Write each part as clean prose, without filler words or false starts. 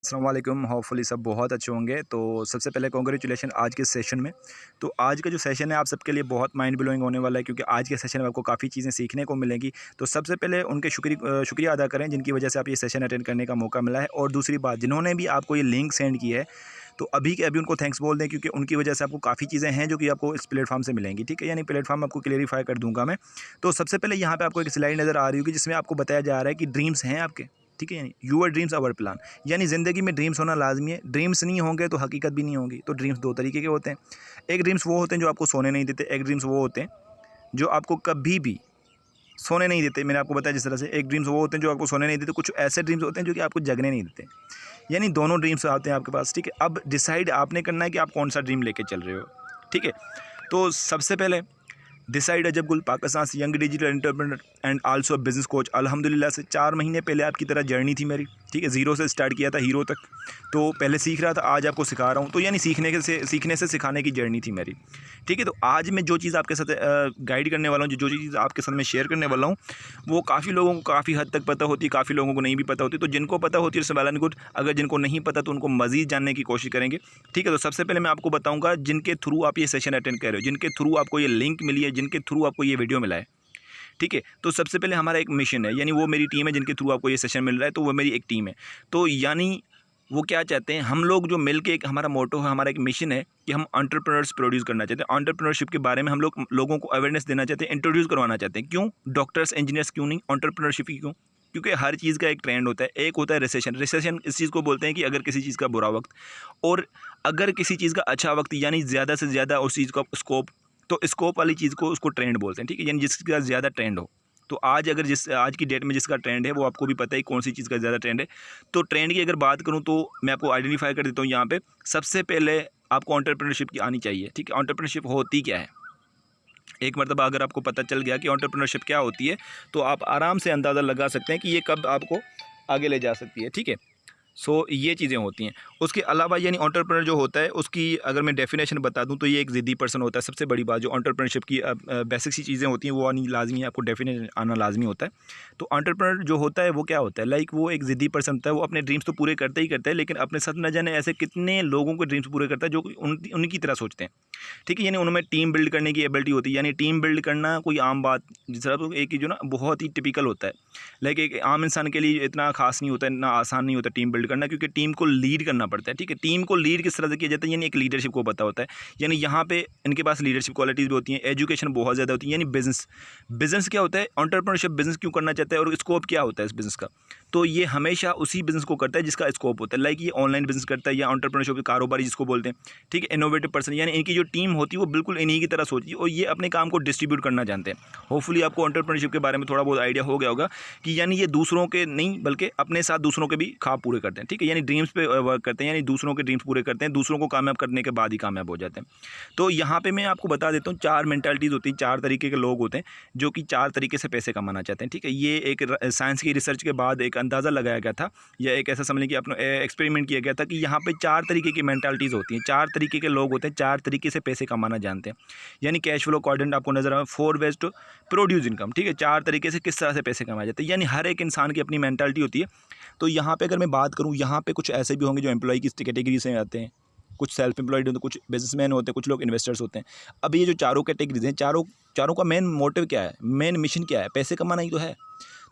अस्सलाम वालेकुम। होपफुली सब बहुत अच्छे होंगे। तो सबसे पहले कॉन्ग्रेचुलेशन आज के सेशन में। तो आज का जो सेशन है आप सबके लिए बहुत माइंड ब्लोइंग होने वाला है, क्योंकि आज के सेशन में आपको काफ़ी चीज़ें सीखने को मिलेंगी। तो सबसे पहले उनके शुक्रिया अदा करें जिनकी वजह से आप ये सेशन अटेंड करने का मौका मिला है। और दूसरी बात, जिन्होंने भी आपको ये लिंक सेंड की है तो अभी के अभी उनको थैंक्स बोल दें, क्योंकि उनकी वजह से आपको काफ़ी चीज़ें हैं जो कि आपको इस प्लेटफॉर्म से मिलेंगी। ठीक है, यानी प्लेटफॉर्म आपको क्लेरिफाई कर दूंगा मैं। तो सबसे पहले यहाँ पे आपको एक स्लाइड नज़र आ रही होगी जिसमें आपको बताया जा रहा है कि ड्रीम्स हैं आपके। ठीक है, यानी यूअर ड्रीम्स आवर प्लान। यानी ज़िंदगी में ड्रीम्स होना लाजमी है। ड्रीम्स नहीं होंगे तो हकीकत भी नहीं होगी। तो ड्रीम्स दो तरीके के होते हैं। एक ड्रीम्स वो होते हैं जो आपको सोने नहीं देते। एक ड्रीम्स वो होते हैं जो आपको कभी भी सोने नहीं देते। मैंने आपको बताया जिस तरह से एक ड्रीम्स वो होते हैं जो आपको सोने नहीं देते, कुछ ऐसे ड्रीम्स होते हैं जो कि आपको जगने नहीं देते। यानी दोनों ड्रीम्स आते हैं आपके पास। ठीक है, अब डिसाइड आपने करना है कि आप कौन सा ड्रीम लेके चल रहे हो। ठीक है, तो सबसे पहले डिसाइड अजब गुल पाकिस्तान से young digital entrepreneur and also business coach. अल्हम्दुलिल्लाह से 4 महीने पहले आपकी तरह जर्नी थी मेरी। ठीक है, ज़ीरो से स्टार्ट किया था हीरो तक। तो पहले सीख रहा था, आज आपको सिखा रहा हूँ। तो यानी सीखने से सिखाने की जर्नी थी मेरी। ठीक है, तो आज मैं जो चीज़ आपके साथ गाइड करने वाला हूँ, जो चीज़ आपके साथ मैं शेयर करने वाला हूँ, वो काफ़ी लोगों को काफ़ी हद तक पता होती है, काफ़ी लोगों को नहीं भी पता होती। तो जिनको पता होती है इट्स वेल एंड गुड। अगर जिनको नहीं पता तो उनको मज़ीद जानने की कोशिश करेंगे। ठीक है, तो सबसे पहले मैं आपको बताऊँगा जिनके थ्रू आप ये सेशन अटेंड कर रहे हो, जिनके थ्रू आपको ये लिंक मिली है, जिनके थ्रू आपको ये वीडियो मिला है। ठीक है, तो सबसे पहले हमारा एक मिशन है, यानी वो मेरी टीम है जिनके थ्रू आपको ये सेशन मिल रहा है। तो वो मेरी एक टीम है। तो यानी वो क्या चाहते हैं, हम लोग जो मिलके एक हमारा मोटो है, हमारा एक मिशन है कि हम एंटरप्रेन्योर्स प्रोड्यूस करना चाहते हैं। एंटरप्रेन्योरशिप के बारे में हम लोगों को अवेयरनेस देना चाहते हैं, इंट्रोड्यूस करवाना चाहते हैं। क्यों डॉक्टर्स इंजीनियर्स क्यों नहीं, एंटरप्रेन्योरशिप ही क्यों? क्योंकि हर चीज़ का एक ट्रेंड होता है। एक होता है रिसेशन। रिसेशन इस चीज़ को बोलते हैं कि अगर किसी चीज़ का बुरा वक्त, और अगर किसी चीज़ का अच्छा वक्त, यानी ज़्यादा से ज़्यादा उस चीज़ का स्कोप। तो स्कोप वाली चीज़ को उसको ट्रेंड बोलते हैं। ठीक है, यानी जिसका ज़्यादा ट्रेंड हो। तो आज की डेट में जिसका ट्रेंड है वो आपको भी पता है कौन सी चीज़ का ज़्यादा ट्रेंड है। तो ट्रेंड की अगर बात करूँ तो मैं आपको आइडेंटिफाई कर देता हूँ यहाँ पे। सबसे पहले आपको एंटरप्रेन्योरशिप की आनी चाहिए। ठीक है, एंटरप्रेन्योरशिप होती क्या है? एक मरतबा अगर आपको पता चल गया कि एंटरप्रेन्योरशिप क्या होती है, तो आप आराम से अंदाज़ा लगा सकते हैं कि ये कब आपको आगे ले जा सकती है। ठीक है, सो ये चीज़ें होती हैं। उसके अलावा यानी एंटरप्रेन्योर जो होता है उसकी अगर मैं डेफिनेशन बता दूं तो ये एक ज़िद्दी पर्सन होता है। सबसे बड़ी बात जो एंटरप्रेन्योरशिप की बेसिक सी चीज़ें होती हैं वो आनी लाजमी है, आपको डेफिनेशन आना लाजमी होता है। तो एंटरप्रेन्योर जो होता है वो क्या होता है, लाइक वो एक ज़िद्दी पर्सन होता है। वो अपने ड्रीम्स तो पूरे करते ही करते हैं, लेकिन अपने साथ न जाने ऐसे कितने लोगों के ड्रीम्स पूरे करता है जो उनकी तरह सोचते हैं। ठीक है, यानी उनमें टीम बिल्ड करने की एबिलिटी होती है। यानी टीम बिल्ड करना कोई आम बात, जिस तरह एक ही जो ना बहुत ही टिपिकल होता है। लाइक एक आम इंसान के लिए इतना खास नहीं होता, इतना आसान नहीं होता टीम बिल्ड करना, क्योंकि टीम को लीड करना पड़ता है। ठीक है, टीम को लीड किस तरह से किया जाता है, यानी एक लीडरशिप को पता होता है। यानी यहाँ पे इनके पास लीडरशिप क्वालिटीज़ भी होती हैं, एजुकेशन बहुत ज़्यादा होती है। यानी बिजनेस क्या होता है, एंटरप्रेन्योरशिप बिजनेस क्यों करना चाहता है और स्कोप क्या होता है इस बिज़नेस का। तो ये हमेशा उसी बिज़नेस को करता है जिसका स्कोप होता है। लाइक ये ऑनलाइन बिज़नेस करता है या एंटरप्रेन्योरशिप कारोबारी जिसको बोलते हैं। ठीक है, इनोवेटिव पर्सन, यानी इनकी जो टीम होती है वो बिल्कुल इन्हीं की तरह सोचती है और ये अपने काम को डिस्ट्रीब्यूट करना जानते हैं। होपफुली आपको एंटरप्रेन्योरशिप के बारे में थोड़ा बहुत आइडिया हो गया होगा कि यानी ये दूसरों के नहीं बल्कि अपने साथ दूसरों के भी ख्वाब पूरे करते हैं। ठीक है, यानी ड्रीम्स पे वर्क करते हैं, यानी दूसरों के ड्रीम्स पूरे करते हैं, दूसरों को कामयाब करने के बाद ही कामयाब हो जाते हैं। तो यहाँ पे मैं आपको बता देता हूँ 4 मेंटालिटीज़ होती हैं, 4 तरीके के लोग होते हैं जो कि 4 तरीके से पैसे कमाना चाहते हैं। ठीक है, ये एक साइंस की रिसर्च के बाद एक अंदाज़ा लगाया गया था, या एक ऐसा समझ लें कि अपना एक्सपेरिमेंट किया गया था कि यहाँ पे 4 तरीके की मेंटालिटीज़ होती हैं, 4 तरीके के लोग होते हैं, 4 तरीके से पैसे कमाना जानते हैं। यानी कैश फ्लो क्वाड्रेंट आपको नजर आए, 4 वेज टू प्रोड्यूस इनकम। ठीक है, 4 तरीके से किस तरह से पैसे कमाए जाते हैं, यानी हर एक इंसान की अपनी मेंटालिटी होती है। तो यहाँ पे अगर मैं बात करूँ, यहाँ पे कुछ ऐसे भी होंगे जो एम्प्लॉय की कैटेगरी से आते हैं, कुछ सेल्फ एम्प्लॉयड होते हैं, कुछ बिजनेसमैन होते हैं, कुछ लोग इन्वेस्टर्स होते हैं। अब ये जो चारों कैटेगरीज हैं, चारों चारों का मेन मोटिव क्या है, मेन मिशन क्या है, पैसे कमाना ही तो है।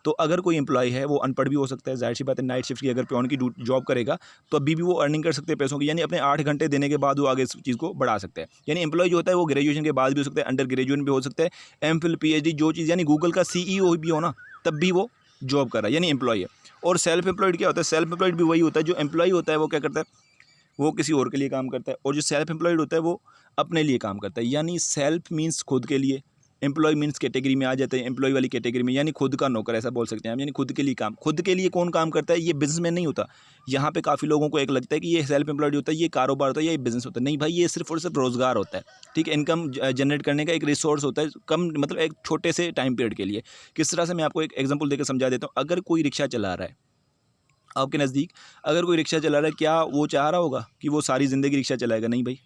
तो अगर कोई एम्प्लॉय है वो अनपढ़ भी हो सकता है, जाहिर सी बात है, नाइट शिफ्ट की अगर पियोन की जॉब करेगा तो अभी भी वो अर्निंग कर सकते हैं पैसों की, यानी अपने 8 घंटे देने के बाद वो आगे इस चीज़ को बढ़ा सकते हैं। यानी एम्प्लॉय जो होता है वो ग्रेजुएशन के बाद भी हो सकता है, अंडर ग्रेजुएट भी हो सकता है, एमफिल पीएचडी जो चीज़, यानी गूगल का सीईओ भी हो ना तब भी वो जॉब कर रहा है, यानी एम्प्लॉय है। और सेल्फ एम्प्लॉयड क्या होता है, सेल्फ एम्प्लॉयड भी वही होता है, जो एम्प्लॉय होता है वो क्या करता है, वो किसी और के लिए काम करता है, और जो सेल्फ एम्प्लॉयड होता है वो अपने लिए काम करता है। यानी सेल्फ मीन्स खुद के लिए, एम्प्लॉय मीन्स कैटेगरी में आ जाते हैं, एम्प्लॉय वाली कैटेगरी में, यानी खुद का नौकर ऐसा बोल सकते हैं हम, यानी खुद के लिए काम। खुद के लिए कौन काम करता है, ये बिजनेसमैन नहीं होता। यहाँ पे काफ़ी लोगों को एक लगता है कि ये सेल्फ एम्प्लॉयड होता है, ये कारोबार होता है या ये बिजनेस होता है। नहीं भाई, ये सिर्फ और सिर्फ रोज़गार होता है। ठीक है, इनकम जनरेट करने का एक रिसोर्स होता है, कम मतलब एक छोटे से टाइम पीरियड के लिए। किस तरह से, मैं आपको एक एग्जाम्पल देकर समझा देता हूँ। अगर कोई रिक्शा चला रहा है आपके नज़दीक, अगर कोई रिक्शा चला रहा है, क्या वो चाह रहा होगा कि वो सारी ज़िंदगी रिक्शा चलाएगा? नहीं भाई,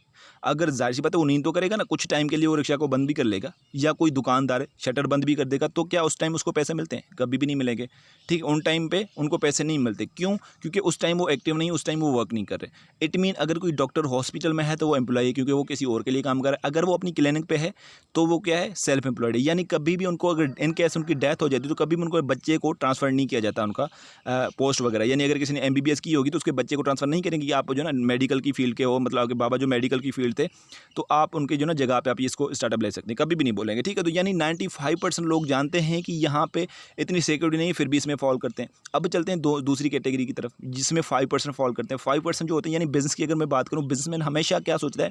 अगर ज़ाहिर सी बात है वो नींद तो करेगा ना, कुछ टाइम के लिए वो रिक्शा को बंद भी कर लेगा, या कोई दुकानदार है शटर बंद भी कर देगा, तो क्या उस टाइम उसको पैसे मिलते हैं? कभी भी नहीं मिलेंगे। ठीक है, उन टाइम पे उनको पैसे नहीं मिलते। क्यों? क्योंकि उस टाइम वो एक्टिव नहीं, उस टाइम वो वर्क नहीं कर रहे। इट मीन अगर कोई डॉक्टर हॉस्पिटल में है तो वो एम्प्लॉय है, क्योंकि वो किसी और के लिए काम कर रहा है। अगर वो अपनी क्लिनिक पे है तो वो क्या है? सेल्फ एम्प्लॉयड है। यानी कभी भी उनको अगर इन केस उनकी डेथ हो जाती है तो कभी भी उनको बच्चे को ट्रांसफ़र नहीं किया जाता उनका पोस्ट वगैरह। यानी अगर किसी ने एमबीबीएस की होगी तो उसके बच्चे को ट्रांसफ़र नहीं करेंगे कि आप जो है ना मेडिकल की फील्ड के हो, मतलब आपके बाबा जो मेडिकल की फील्ड थे, तो आप उनके जो ना जगह पे आप इसको स्टार्टअप ले सकते हैं, कभी भी नहीं बोलेंगे। ठीक है, तो यानी 95% लोग जानते हैं कि यहाँ पे इतनी सिक्योरिटी नहीं है, फिर भी इसमें फॉल करते हैं। अब चलते हैं दूसरी कैटेगरी की तरफ, जिसमें 5% फॉल करते हैं। 5% जो होते हैं, यानी बिज़नेस की अगर मैं बात करूँ, बिज़नेसमैन हमेशा क्या सोचता है?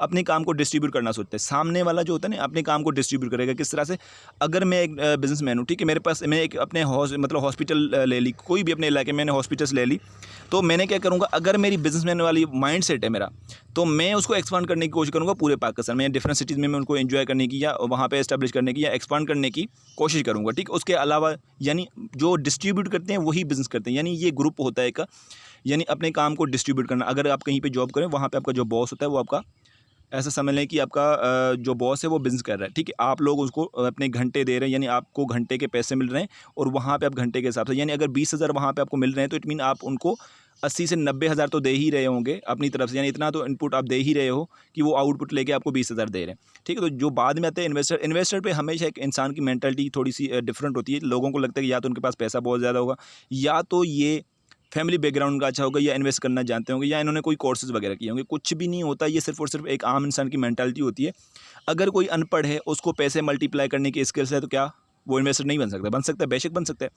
अपने काम को डिस्ट्रीब्यूट करना सोचता है। सामने वाला जो होता है ना, अपने काम को डिस्ट्रीब्यूट करेगा किस तरह से? अगर मैं एक बिज़नेसमैन हूँ, ठीक है, मेरे पास मैं एक अपने मतलब हॉस्पिटल ले ली, कोई भी अपने इलाके में मैंने हॉस्पिटल्स ले ली, तो मैंने क्या करूँगा? अगर मेरी बिज़नेसमैन वाली माइंड सेट है मेरा, तो मैं उसको एक्सपांड करने की कोशिश करूँगा पूरे पाकिस्तान में, डिफरेंट सिटीज़ में मैं उनको एंजॉय करने की या वहाँ पे एस्टैब्लिश करने की या एक्सपांड करने की कोशिश करूँगा। ठीक, उसके अलावा यानी जो डिस्ट्रीब्यूट करते हैं वही बिज़नेस करते हैं, यानी ये ग्रुप होता है एक, यानी अपने काम को डिस्ट्रीब्यूट करना। अगर आप कहीं पे जॉब करें, वहाँ पे आपका जो बॉस होता है वो आपका, ऐसा समझ लें कि आपका जो बॉस है वो बिज़नेस कर रहा है। ठीक है, आप लोग उसको अपने घंटे दे रहे हैं, यानी आपको घंटे के पैसे मिल रहे हैं, और वहाँ पे आप घंटे के हिसाब से, यानी अगर 20,000 वहाँ पे आपको मिल रहे हैं, तो इट मीन आप उनको 80 से 90,000 तो दे ही रहे होंगे अपनी तरफ से, यानी इतना तो इनपुट आप दे ही रहे हो कि वो आउटपुट लेके आपको 20,000 दे रहे हैं। ठीक है, तो जो बाद में आते हैं इन्वेस्टर, इन्वेस्टर पे हमेशा एक इंसान की मेंटालिटी थोड़ी सी डिफरेंट होती है। लोगों को लगता है कि या तो उनके पास पैसा बहुत ज़्यादा होगा, या तो ये फैमिली बैकग्राउंड का अच्छा होगा, या इन्वेस्ट करना जानते होंगे, या इन्होंने कोई कोर्सेज़ वगैरह किए होंगे। कुछ भी नहीं होता, ये सिर्फ़ और सिर्फ एक आम इंसान की मेंटालिटी होती है। अगर कोई अनपढ़ है, उसको पैसे मल्टीप्लाई करने की स्किल्स है, तो क्या वो इन्वेस्टर नहीं बन सकता? बन सकता है, बेशक बन सकता है।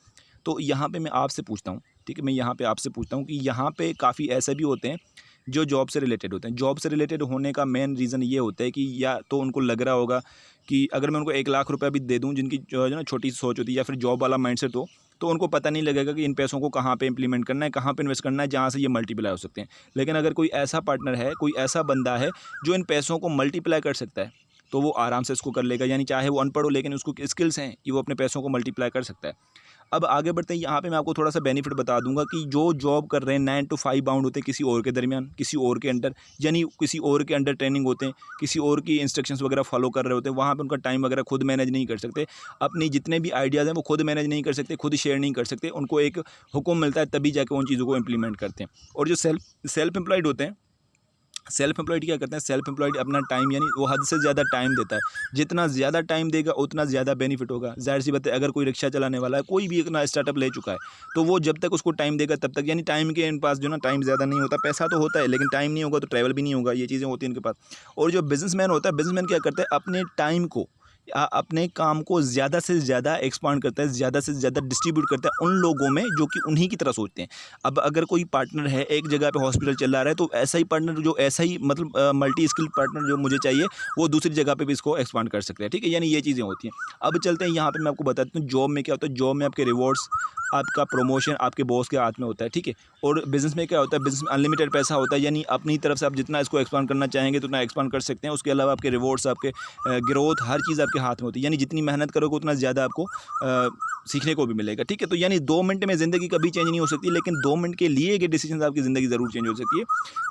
तो यहाँ पे मैं आपसे पूछता हूँ, ठीक है, मैं यहाँ पे आपसे पूछता हूँ कि यहाँ पे काफ़ी ऐसे भी होते हैं जो जॉब से रिलेटेड होते हैं। जॉब से रिलेटेड होने का मेन रीज़न ये होता है कि या तो उनको लग रहा होगा कि अगर मैं उनको 1 लाख रुपया भी दे दूँ, जिनकी जो है ना छोटी सी सोच होती है, या फिर जॉब वाला माइंडसेट हो, तो उनको पता नहीं लगेगा कि इन पैसों को कहाँ पे इम्प्लीमेंट करना है, कहाँ पे इन्वेस्ट करना है, जहाँ से ये मल्टीप्लाई हो सकते हैं। लेकिन अगर कोई ऐसा पार्टनर है, कोई ऐसा बंदा है जो इन पैसों को मल्टीप्लाई कर सकता है, तो वो आराम से इसको कर लेगा। यानी चाहे वो अनपढ़ हो, लेकिन उसको स्किल्स हैं कि वो अपने पैसों को मल्टीप्लाई कर सकता है। अब आगे बढ़ते हैं, यहाँ पे मैं आपको थोड़ा सा बेनिफिट बता दूंगा कि जो जॉब कर रहे हैं 9 to 5 बाउंड होते हैं किसी और के दरमियान, किसी और के अंडर, यानी किसी और के अंडर ट्रेनिंग होते हैं, किसी और की इंस्ट्रक्शंस वगैरह फॉलो कर रहे होते हैं। वहाँ पे उनका टाइम वगैरह खुद मैनेज नहीं कर सकते, अपनी जितने भी आइडियाज़ हैं वो खुद मैनेज नहीं कर सकते, खुद शेयर नहीं कर सकते। उनको एक हुक्म मिलता है, तभी जाके उन चीज़ों को इम्प्लीमेंट करते हैं। और जो सेल्फ एम्प्लॉयड होते हैं, सेल्फ एम्प्लॉयड क्या करते हैं? सेल्फ एम्प्लॉयड अपना टाइम, यानी वो हद से ज़्यादा टाइम देता है। जितना ज़्यादा टाइम देगा उतना ज़्यादा बेनिफिट होगा। ज़ाहिर सी बात है, अगर कोई रिक्शा चलाने वाला है, कोई भी अपना स्टार्टअप ले चुका है, तो वो जब तक उसको टाइम देगा तब तक, यानी टाइम के पास जो ना टाइम ज़्यादा नहीं होता। पैसा तो होता है लेकिन टाइम नहीं होगा तो ट्रैवल भी नहीं होगा, ये चीज़ें होती हैं उनके पास। और जो बिजनेसमैन होता है, बिजनेसमैन क्या करता है? अपने टाइम को अपने काम को ज़्यादा से ज़्यादा एक्सपांड करता है, ज़्यादा से ज़्यादा डिस्ट्रीब्यूट करता है उन लोगों में जो कि उन्हीं की तरह सोचते हैं। अब अगर कोई पार्टनर है, एक जगह पे हॉस्पिटल चला रहा है, तो ऐसा ही पार्टनर, जो ऐसा ही मतलब मल्टी स्किल्ड पार्टनर जो मुझे चाहिए, वो दूसरी जगह पे भी इसको एक्सपांड कर सकते हैं। ठीक है, यानी ये चीज़ें होती हैं। अब चलते हैं यहाँ पे, मैं आपको बताता हूँ जॉब में क्या होता है। जॉब में आपके रिवॉर्ड्स, आपका प्रमोशन आपके बॉस के हाथ में होता है। ठीक है, और बिज़नेस में क्या होता है? बिज़नेस में अनलिमिटेड पैसा होता है, यानी अपनी तरफ से आप जितना इसको एक्सपांड करना चाहेंगे तो उतना एक्सपांड कर सकते हैं। उसके अलावा आपके रिवॉर्ड्स, आपके ग्रोथ, हर चीज़ आपके हाथ में होती है, यानी जितनी मेहनत करोगे उतना ज़्यादा आपको सीखने को भी मिलेगा। ठीक है, तो यानी 2 मिनट में ज़िंदगी कभी चेंज नहीं हो सकती, लेकिन 2 मिनट के लिए ये डिसीजन आपकी ज़िंदगी ज़रूर चेंज हो सकती है।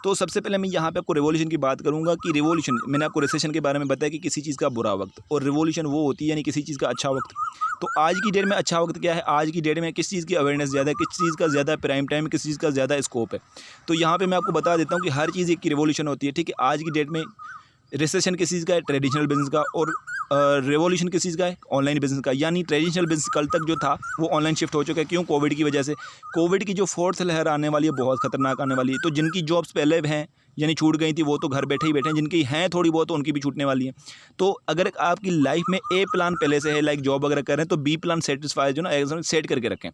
तो सबसे पहले मैं यहाँ पे आपको रिवॉल्यूशन की बात करूँगा कि रिवॉल्यूशन, मैंने आपको रिसेशन के बारे में बताया कि किसी चीज़ का बुरा वक्त, और रिवॉल्यूशन वो होती है यानी किसी चीज़ का अच्छा वक्त। तो आज की डेट में अच्छा वक्त क्या है? आज की डेट में किस चीज़ की अवेयरनेस ज़्यादा है, किस चीज़ का ज़्यादा प्राइम टाइम है, किस चीज़ का ज़्यादा स्कोप है। तो यहाँ पे मैं आपको बता देता हूँ कि हर चीज़ एक की रिवॉल्यूशन होती है। ठीक है, आज की डेट में रिसेशन किस चीज़ का है? ट्रेडिशनल बिजनेस का। और रेवोल्यूशन किस चीज़ का है? ऑनलाइन बिजनेस का। यानी ट्रेडिशनल बिजनेस कल तक जो था वो ऑनलाइन शिफ्ट हो चुका है। क्यों? कोविड की वजह से। कोविड की जो फोर्थ लहर आने वाली है बहुत खतरनाक आने वाली है। तो जिनकी जॉब्स पहले हैं यानी छूट गई थी, वो तो घर बैठे ही बैठे हैं, जिनकी हैं थोड़ी बहुत तो उनकी भी छूटने वाली है। तो अगर आपकी लाइफ में ए प्लान पहले से है, लाइक जॉब वगैरह कर रहे हैं, तो बी प्लान सेटिस्फाई जो ना एकदम सेट करके रखें।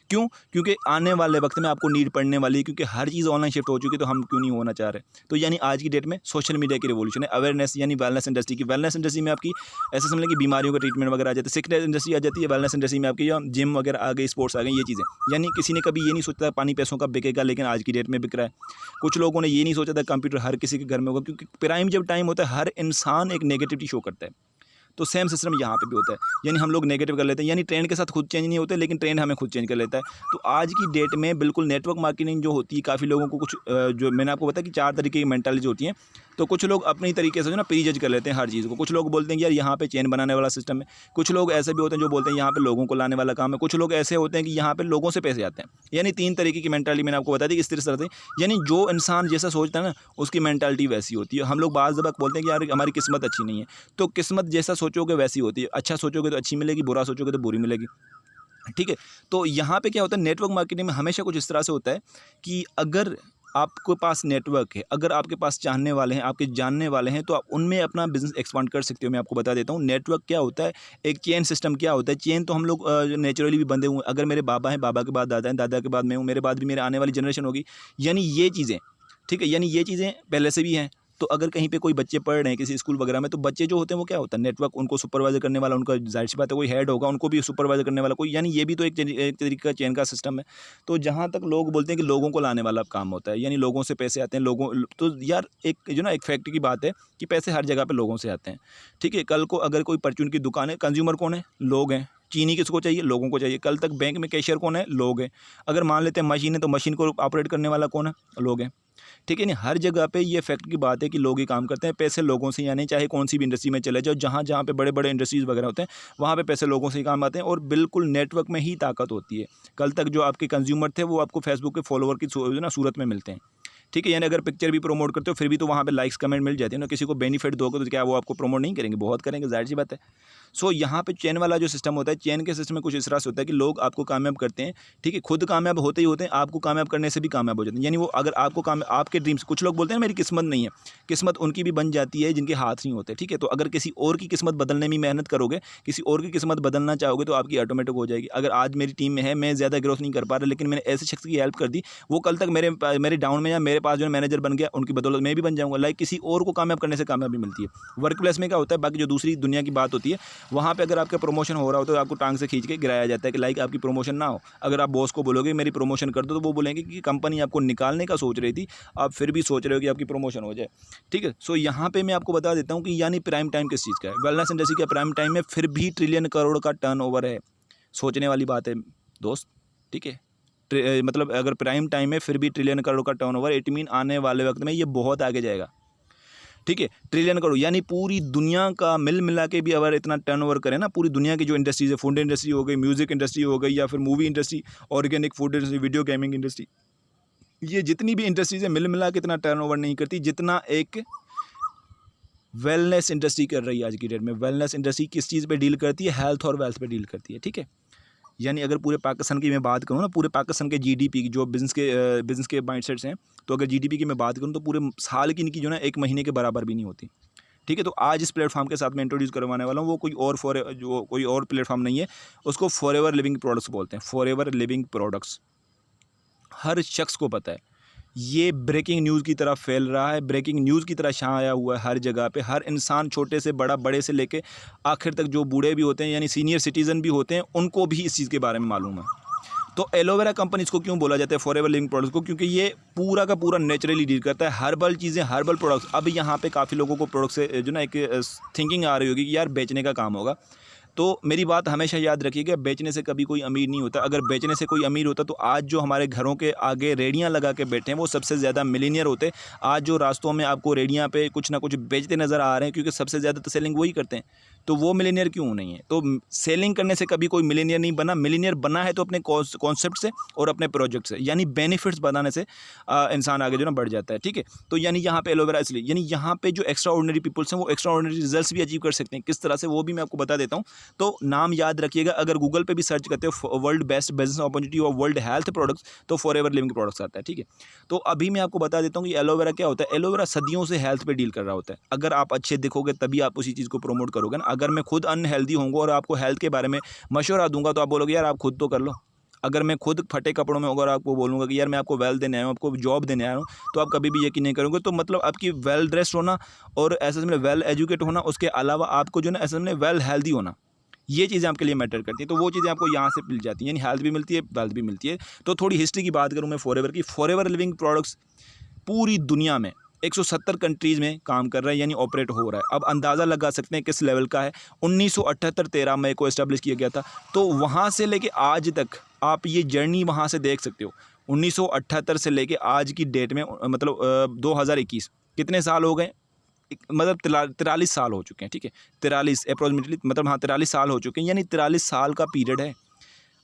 क्यों? क्योंकि आने वाले वक्त में आपको नीड पड़ने वाली है, क्योंकि हर चीज़ ऑनलाइन शिफ्ट हो चुकी है, तो हम क्यों नहीं होना चाह रहे। तो यानी आज की डेट में सोशल मीडिया की रिवॉल्यूशन है। अवेयरनेस यानी वेलनेस इंडस्ट्री की, वेलनेस इंडस्ट्री में आपकी ऐसा समझ लें कि बीमारियों का ट्रीटमेंट वगैरह आ जाता है। सिकनेस इंडस्ट्री आ जाती है, वेलनेस इंडस्ट्री में आपकी जिम वगैरह आ गई, स्पोर्ट्स आ गई, ये चीज़ें। यानी किसी ने कभी ये नहीं सोचा पानी पैसों का बिकेगा, लेकिन आज की डेट में बिक रहा है। कुछ लोगों ने ये नहीं सोचा था कंप्यूटर हर किसी के घर में होगा, क्योंकि प्राइम जब टाइम होता है हर इंसान एक नेगेटिविटी शो करता है। तो सेम सिस्टम यहाँ पे भी होता है, यानी हम लोग नेगेटिव कर लेते हैं, यानी ट्रेंड के साथ खुद चेंज नहीं होते, लेकिन ट्रेंड हमें खुद चेंज कर लेता है। तो आज की डेट में बिल्कुल नेटवर्क मार्केटिंग जो होती है, काफ़ी लोगों को कुछ जो मैंने आपको बताया कि 4 तरीके की मेंटालिटी होती हैं। तो कुछ लोग अपनी तरीके से जो ना प्री जज कर लेते हैं हर चीज़ को। कुछ लोग बोलते हैं कि यार यहाँ पे चेन बनाने वाला सिस्टम है, कुछ लोग ऐसे भी होते हैं जो बोलते हैं यहाँ पे लोगों को लाने वाला काम है, कुछ लोग ऐसे होते हैं कि यहाँ पे लोगों से पैसे आते हैं। यानी 3 तरीके की मेंटालिटी मैंने आपको बता दी, इस तरह से। यानी जो इंसान जैसा सोचता है ना, उसकी मेंटालिटी वैसी होती है। हम लोग बाज़ दफ़ा बोलते हैं कि यार हमारी किस्मत अच्छी नहीं है, तो किस्मत जैसा सोचोगे वैसी होती है। अच्छा सोचोगे तो अच्छी मिलेगी, बुरा सोचोगे तो बुरी मिलेगी, ठीक है। तो यहाँ पे क्या होता है, नेटवर्क मार्केटिंग में हमेशा कुछ इस तरह से होता है कि अगर आपके पास नेटवर्क है, अगर आपके पास चाहने वाले हैं, आपके जानने वाले हैं, तो आप उनमें अपना बिज़नेस एक्सपांड कर सकते हो। मैं आपको बता देता हूँ नेटवर्क क्या होता है, एक चेन सिस्टम क्या होता है। चेन तो हम लोग नेचुरली भी बंधे हुए हैं। अगर मेरे बाबा हैं, बाबा के बाद दादा हैं, दादा के बाद मैं हूँ, मेरे बाद भी मेरे आने वाली जनरेशन होगी, यानी ये चीज़ें, ठीक है, यानी ये चीज़ें पहले से भी हैं। तो अगर कहीं पे कोई बच्चे पढ़ रहे हैं किसी स्कूल वगैरह में, तो बच्चे जो होते हैं वो क्या होता है, नेटवर्क, उनको सुपरवाइज़र करने वाला, उनका जाहिर सी बात है कोई हेड होगा, उनको भी सुपरवाइज़र करने वाला कोई, यानी ये भी तो एक तरीके का चेन का सिस्टम है। तो जहाँ तक लोग बोलते हैं कि लोगों को लाने वाला काम होता है, यानी लोगों से पैसे आते हैं, लोगों, तो यार एक जो ना एक फैक्ट की बात है कि पैसे हर जगह पर लोगों से आते हैं, ठीक है। कल को अगर कोई परचून की दुकान है, कंज्यूमर कौन है, लोग हैं। चीनी किसको चाहिए, लोगों को चाहिए। कल तक बैंक में कैशियर कौन है, लोग हैं। अगर मान लेते हैं मशीन है, तो मशीन को ऑपरेट करने वाला कौन है, लोग हैं, ठीक है। नहीं, हर जगह पे ये फैक्ट की बात है कि लोग ही काम करते हैं, पैसे लोगों से, यानी चाहे कौन सी भी इंडस्ट्री में चले जाओ, जहाँ जहाँ पे बड़े बड़े इंडस्ट्रीज़ वगैरह होते हैं, वहाँ पे पैसे लोगों से ही काम आते हैं। और बिल्कुल नेटवर्क में ही ताकत होती है। कल तक जो आपके कंज्यूमर थे, वो आपको फेसबुक के फॉलोवर की ना सूरत में मिलते हैं, ठीक है। यानी अगर पिक्चर भी प्रमोट करते हो, फिर भी तो वहाँ पे लाइक्स कमेंट मिल जाते हैं ना। किसी को बेनिफिट दोगे तो क्या वो आपको प्रमोट नहीं करेंगे, बहुत करेंगे, जाहिर सी बात है। सो यहाँ पे चेन वाला जो सिस्टम होता है, चेन के सिस्टम में कुछ इस तरह से होता है कि लोग आपको कामयाब करते हैं, ठीक है। खुद कामयाब होते ही होते हैं, आपको कामयाब करने से भी कामयाब हो जाते हैं। यानी वो अगर आपको आपके ड्रीम्स, कुछ लोग बोलते हैं मेरी किस्मत नहीं है, किस्मत उनकी भी बन जाती है जिनके हाथ नहीं होते, ठीक है। तो अगर किसी और की किस्मत बदलने में मेहनत करोगे, किसी और की किस्मत बदलना चाहोगे, तो आपकी ऑटोमेटिक हो जाएगी। अगर आज मेरी टीम में है, मैं ज़्यादा ग्रोथ नहीं कर पा रहा, लेकिन मैंने ऐसे शख्स की हेल्प कर दी, वो कल तक मेरे डाउन में या मेरे पास जो मैनेजर बन गया, उनकी बदौलत मैं भी बन जाऊँगा। लाइक किसी और को कामयाब करने से कामयाबी मिलती है। वर्क प्लेस में क्या होता है, बाकी जो दूसरी दुनिया की बात होती है, वहाँ पे अगर आपका प्रमोशन हो रहा हो तो आपको टांग से खींच के गिराया जाता है कि लाइक आपकी प्रमोशन ना हो। अगर आप बॉस को बोलोगे मेरी प्रमोशन कर दो, तो वो बोलेंगे कि कंपनी आपको निकालने का सोच रही थी, आप फिर भी सोच रहे हो कि आपकी प्रमोशन हो जाए, ठीक है। सो यहाँ पे मैं आपको बता देता हूँ कि यानी प्राइम टाइम किस चीज़ का है। वेलनेस इंडस्ट्री का प्राइम टाइम में फिर भी ट्रिलियन करोड़ का टर्नओवर है। सोचने वाली बात है दोस्त, ठीक है। मतलब अगर प्राइम टाइम में फिर भी ट्रिलियन करोड़ का टर्नओवर, इट मीन आने वाले वक्त में ये बहुत आगे जाएगा, ठीक है। ट्रिलियन करोड़, यानी पूरी दुनिया का मिल मिला के भी अगर इतना टर्नओवर करें ना, पूरी दुनिया की जो इंडस्ट्रीज है, फूड इंडस्ट्री हो गई, म्यूजिक इंडस्ट्री हो गई, या फिर movie industry, organic food industry, video gaming industry, ये जितनी भी इंडस्ट्रीज है मिल मिला के इतना टर्नओवर नहीं करती जितना एक वेलनेस इंडस्ट्री कर रही है आज की डेट में। वेलनेस इंडस्ट्री किस चीज़ पे डील करती है, हेल्थ और वेल्थ पे डील करती है, ठीक है। यानी अगर पूरे पाकिस्तान की मैं बात करूँ ना, पूरे पाकिस्तान के जीडीपी की जो बिज़नेस के माइंडसेट्स हैं, तो अगर जीडीपी की मैं बात करूँ तो पूरे साल की इनकी जो ना 1 महीने के बराबर भी नहीं होती, ठीक है। तो आज इस प्लेटफॉर्म के साथ मैं इंट्रोड्यूस करवाने वाला हूँ, वो कोई और प्लेटफॉर्म नहीं है, उसको फॉरएवर लिविंग प्रोडक्ट्स बोलते हैं। फॉरएवर लिविंग प्रोडक्ट्स हर शख्स को पता है, ये ब्रेकिंग न्यूज़ की तरह फैल रहा है, ब्रेकिंग न्यूज़ की तरह छाया हुआ है हर जगह पे। हर इंसान, छोटे से बड़ा, बड़े से लेके आखिर तक, जो बूढ़े भी होते हैं यानी सीनियर सिटीज़न भी होते हैं, उनको भी इस चीज़ के बारे में मालूम है। तो एलोवेरा कंपनी इसको क्यों बोला जाता है फॉरएवर लिविंग प्रोडक्ट्स को, क्योंकि ये पूरा का पूरा नेचुरली डील करता है, हर्बल चीज़ें, हर्बल प्रोडक्ट्स। अब यहाँ पे काफ़ी लोगों को प्रोडक्ट से जो ना एक थिंकिंग आ रही होगी कि यार बेचने का काम होगा। तो मेरी बात हमेशा याद रखिएगा, बेचने से कभी कोई अमीर नहीं होता। अगर बेचने से कोई अमीर होता तो आज जो हमारे घरों के आगे रेडियां लगा के बैठे हैं वो सबसे ज़्यादा मिलीनियर होते। आज जो रास्तों में आपको रेडियां पे कुछ ना कुछ बेचते नज़र आ रहे हैं, क्योंकि सबसे ज़्यादा तो सेलिंग वही करते हैं, तो वो मिलीनियर क्यों नहीं है। तो सेलिंग करने से कभी कोई मिलीनियर नहीं बना। मिलीनियर बना है तो अपने कॉन्सेप्ट से और अपने प्रोजेक्ट से, यानी बेनिफिट्स बनाने से इंसान आगे जो ना बढ़ जाता है, ठीक है। तो यानी यहाँ पे एलोवेरा इसलिए, यानी यहाँ पे जो एक्स्ट्रा ऑर्डिनरी पीपल्स हैं वो एक्स्ट्रा ऑर्डिनरी रिजल्ट्स भी अचीव कर सकते हैं। किस तरह से, वो भी मैं आपको बता देता हूँ। तो नाम याद रखिएगा, अगर गूगल पे भी सर्च करते हो वर्ल्ड बेस्ट बिजनेस अपॉर्चुनिटी और वर्ल्ड हेल्थ प्रोडक्ट्स, तो फॉरएवर लिविंग प्रोडक्ट्स आता है, ठीक है। तो अभी मैं आपको बता देता हूँ कि एलोवेरा क्या होता है। एलोवेरा सदियों से हेल्थ पे डील कर रहा होता है। अगर आप अच्छे दिखोगे तभी आप उसी चीज़ को प्रमोट करोगे ना। अगर मैं खुद अनहेल्दी होऊंगा और आपको हेल्थ के बारे में मशवरा दूंगा तो आप बोलोगे यार आप खुद तो कर लो। अगर मैं खुद फटे कपड़ों में होगा और आपको बोलूँगा कि यार मैं आपको वेल देने आया हूँ, आपको जॉब देने आया हूँ, तो आप कभी भी यकीन नहीं करोगे। तो मतलब आपकी वेल ड्रेस्ड होना और ऐसे में वेल एजुकेट होना, उसके अलावा आपको जो ना ऐसे में वेल हेल्दी होना, ये चीज़ें आपके लिए मैटर करती हैं। तो वो चीज़ें आपको यहाँ से मिल जाती हैं, यानी हेल्थ भी मिलती है, वेल्थ भी मिलती है। तो थोड़ी हिस्ट्री की बात करूँ मैं फॉरएवर की, फॉरएवर लिविंग प्रोडक्ट्स पूरी दुनिया में 170 कंट्रीज़ में काम कर रहा है, यानी ऑपरेट हो रहा है। अब अंदाज़ा लगा सकते हैं किस लेवल का है। 1978 मई को इस्टेब्लिश किया गया था। तो वहाँ से लेके आज तक आप ये जर्नी वहाँ से देख सकते हो। 1978 से लेके आज की डेट में मतलब 2021 कितने साल हो गए? मतलब 43 साल हो चुके हैं, ठीक है। 43 अप्रॉक्सीमेटली, मतलब हाँ 43 साल हो चुके हैं, यानी 43 साल का पीरियड है।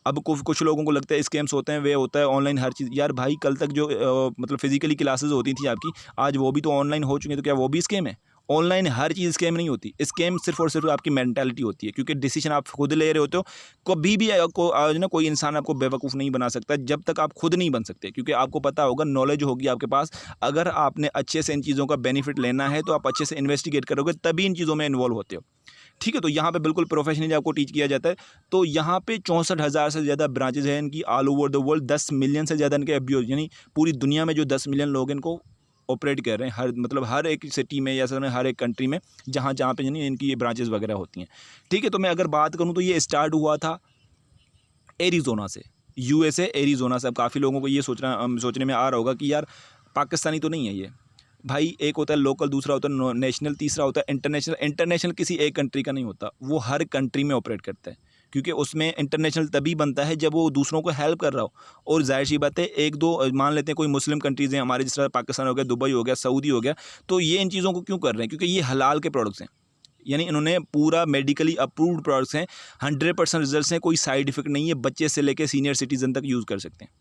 अब कुछ लोगों को लगता है स्कैम्स होते हैं, वे होता है ऑनलाइन हर चीज़। यार भाई, कल तक जो मतलब फिजिकली क्लासेस होती थी आपकी, आज वो भी तो ऑनलाइन हो चुकी हैं, तो क्या वो भी स्कैम है? ऑनलाइन हर चीज़ स्कैम नहीं होती। स्कैम सिर्फ और सिर्फ आपकी मेंटालिटी होती है, क्योंकि डिसीजन आप खुद ले रहे होते हो। कभी भी आपको आज ना कोई इंसान आपको बेवकूफ़ नहीं बना सकता जब तक आप खुद नहीं बन सकते, क्योंकि आपको पता होगा, नॉलेज होगी आपके पास। अगर आपने अच्छे से इन चीज़ों का बेनिफिट लेना है तो आप अच्छे से इन्वेस्टिगेट करोगे, तभी इन चीज़ों में इन्वॉल्व होते हो, ठीक है। तो यहाँ पे बिल्कुल प्रोफेशनली आपको टीच किया जाता है। तो यहाँ पे 64,000 से ज़्यादा ब्रांचेज हैं इनकी all over the world. 10 million से ज़्यादा इनके एम्प्लॉयज़, यानी पूरी दुनिया में जो 10 मिलियन लोग इनको ऑपरेट कर रहे हैं, हर मतलब हर एक सिटी में या हर एक कंट्री में जहाँ जहाँ पे यानी इनकी ये ब्रांचेज़ वगैरह होती हैं, ठीक है। तो मैं अगर बात करूँ तो ये स्टार्ट हुआ था एरिज़ोना से, यूएसए एरिज़ोना से। अब काफ़ी लोगों को ये सोचने में आ रहा होगा कि यार पाकिस्तानी तो नहीं है ये। भाई, एक होता है लोकल, दूसरा होता है नेशनल, तीसरा होता है इंटरनेशनल। इंटरनेशनल किसी एक कंट्री का नहीं होता, वो हर कंट्री में ऑपरेट करता है, क्योंकि उसमें इंटरनेशनल तभी बनता है जब वो दूसरों को हेल्प कर रहा हो। और जाहिर सी बात है, एक दो मान लेते हैं कोई मुस्लिम कंट्रीज़ हैं हमारे, जिस तरह पाकिस्तान हो गया, दुबई हो गया, सऊदी हो गया, तो ये इन चीज़ों को क्यों कर रहे हैं? क्योंकि ये हलाल के प्रोडक्ट्स हैं, यानी इन्होंने पूरा मेडिकली अप्रूव्ड प्रोडक्ट्स हैं, 100% रिजल्ट्स हैं, कोई साइड इफेक्ट नहीं है, बच्चे से लेकर सीनियर सिटीजन तक यूज़ कर सकते हैं।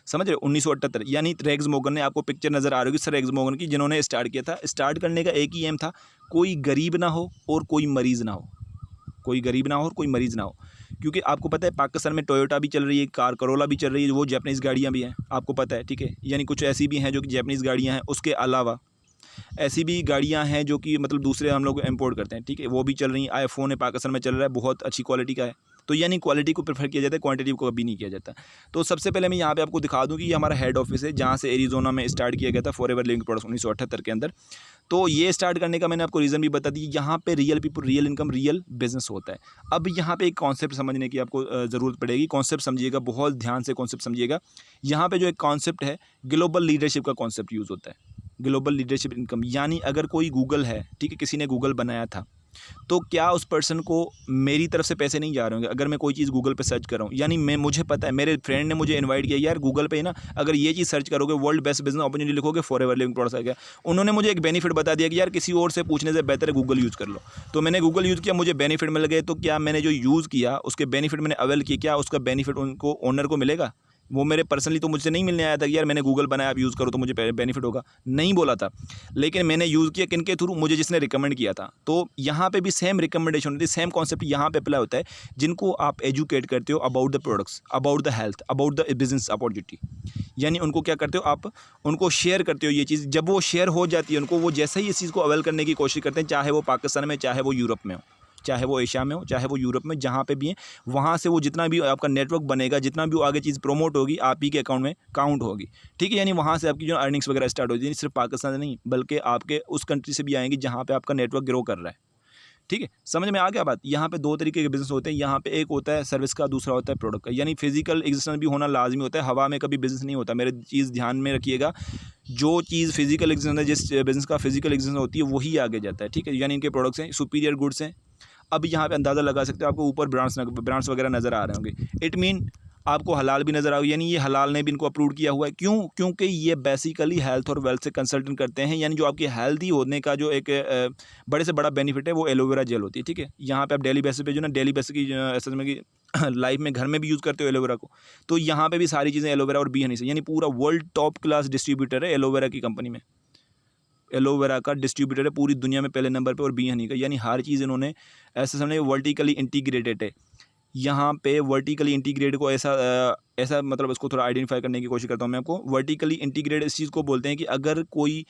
समझ रहे हो? 1978, यानी रेग्स मोर्गन ने, आपको पिक्चर नज़र आ रही होगी सर रेग्स मोर्गन की, जिन्होंने स्टार्ट किया था। स्टार्ट करने का एक ही एम था, कोई गरीब ना हो और कोई मरीज़ ना हो, कोई गरीब ना हो और कोई मरीज़ ना हो। क्योंकि आपको पता है पाकिस्तान में टोयोटा भी चल रही है, कार करोला भी चल रही है, वो जापानीज़ गाड़ियाँ भी हैं, आपको पता है, ठीक है। यानी कुछ ऐसी भी हैं जो कि जापानीज़ गाड़ियाँ हैं। उसके अलावा ऐसी भी गाड़ियाँ हैं जो कि मतलब दूसरे हम लोग इम्पोर्ट करते हैं, ठीक है, वो भी चल रही हैं। आईफोन है पाकिस्तान में चल रहा है, बहुत अच्छी क्वालिटी का है। तो यानी क्वालिटी को प्रेफर किया जाता है, क्वांटिटी को कभी नहीं किया जाता। तो सबसे पहले मैं यहाँ पे आपको दिखा दूँ कि ये हमारा हेड ऑफिस है, जहाँ से एरिज़ोना में स्टार्ट किया गया था फॉरएवर लिविंग प्रोडक्ट्स 1978 के अंदर। तो ये स्टार्ट करने का मैंने आपको रीज़न भी बता दी। यहाँ पे real people, real income, real business होता है। अब यहाँ पे एक कॉन्सेप्ट समझने की आपको ज़रूरत पड़ेगी। कॉन्सेप्ट समझिएगा, बहुत ध्यान से कॉन्सेप्ट समझिएगा। यहाँ पे जो एक कॉन्सेप्ट है, ग्लोबल लीडरशिप का कॉन्सेप्ट यूज़ होता है। ग्लोबल लीडरशिप इनकम, यानी अगर कोई गूगल है, ठीक है, किसी ने गूगल बनाया था, तो क्या उस पर्सन को मेरी तरफ से पैसे नहीं जा रहे होंगे? अगर मैं कोई चीज़ गूगल पे सर्च कर रहा हूँ, यानी मुझे पता है, मेरे फ्रेंड ने मुझे इनवाइट किया, यार गूगल पे ना अगर ये चीज़ सर्च करोगे, वर्ल्ड बेस्ट बिजनेस अपॉर्चुनिटी लिखोगे, फॉरएवर लिविंग प्रोडक्ट्स आ गया। उन्होंने मुझे एक बेनिफिट बता दिया कि यार किसी और से पूछने से बेहतर है गूगल यूज़ कर लो। तो मैंने गूगल यूज़ किया, मुझे बेनिफिट मिल गए। तो क्या मैंने जो यूज़ किया उसके बेनिफिट मैंने अवेल किया, क्या उसका बेनिफिट उनको ओनर को मिलेगा? वो मेरे पर्सनली तो मुझसे नहीं मिलने आया था कि यार मैंने गूगल बनाया, आप यूज़ करो तो मुझे बेनिफिट होगा, नहीं बोला था। लेकिन मैंने यूज़ किया किनके थ्रू? मुझे जिसने रिकमेंड किया था। तो यहाँ पे भी सेम रिकमेंडेशन होती है, सेम कॉन्सेप्ट यहाँ पे अप्लाई होता है। जिनको आप एजुकेट करते हो about the products, about the health, about the business opportunity, यानी उनको क्या करते हो आप? उनको शेयर करते हो ये चीज़। जब वो शेयर हो जाती है उनको, वो जैसे ही इस चीज़ को अवेल करने की कोशिश करते हैं, चाहे वो पाकिस्तान में, चाहे वो यूरोप में हो, चाहे वो एशिया में हो, चाहे वो यूरोप में, जहाँ पे भी हैं, वहाँ से वो जितना भी आपका नेटवर्क बनेगा, जितना भी वो आगे चीज़ प्रमोट होगी, आप ही के अकाउंट में काउंट होगी, ठीक है। यानी वहाँ से आपकी जो अर्निंग्स वगैरह स्टार्ट होती है, सिर्फ पाकिस्तान से नहीं, बल्कि आपके उस कंट्री से भी आएंगी जहाँ पे आपका नेटवर्क ग्रो कर रहा है, ठीक है। समझ में आ गया बात? यहाँ पे दो तरीके के बिजनेस होते हैं। यहाँ पे एक होता है सर्विस का, दूसरा होता है प्रोडक्ट का। यानी फिजिकल एग्जिस्टेंस भी होना लाजमी होता है, हवा में कभी बिजनेस नहीं होता। मेरे चीज़ ध्यान में रखिएगा, जो चीज़ फिजिकल एग्जिस्टेंस है, जिस बिजनेस का फिजिकल एग्जिस्टेंस होती है, वही आगे जाता है, ठीक है। यानी इनके प्रोडक्ट्स हैं, सुपीरियर गुड्स हैं। अब यहाँ पे अंदाज़ा लगा सकते हो, आपको ऊपर ब्रांड्स वगैरह नज़र आ रहे होंगे। इट मीन आपको हलाल भी नज़र आओगे, यानी ये हलाल ने भी इनको अप्रूव किया हुआ है। क्यों? क्योंकि ये बेसिकली हेल्थ और वेल्थ से कंसल्टेंट करते हैं। यानी जो आपकी हेल्दी होने का जो एक बड़े से बड़ा बेनिफिट है, वो एलोवेरा जेल होती है, ठीक है। यहाँ पे आप डेली बेसिस पे जो ना, डेली बेसिस की ऐसा में कि लाइफ में घर में भी यूज़ करते हो एलोवेरा को, तो यहाँ पे भी सारी चीज़ें एलोवेरा और बी हनी से, यानी पूरा वर्ल्ड टॉप क्लास डिस्ट्रीब्यूटर है एलोवेरा की कंपनी में। एलोवेरा का डिस्ट्रीब्यूटर है पूरी दुनिया में पहले नंबर पे, और बी हनी का, यानी हर चीज़ इन्होंने ऐसे समझे वर्टिकली इंटीग्रेटेड है। यहाँ पे वर्टिकली इंटीग्रेट को ऐसा मतलब इसको थोड़ा आइडेंटिफाई करने की कोशिश करता हूँ मैं आपको। वर्टिकली इंटीग्रेट इस चीज़ को बोलते हैं कि अगर कोई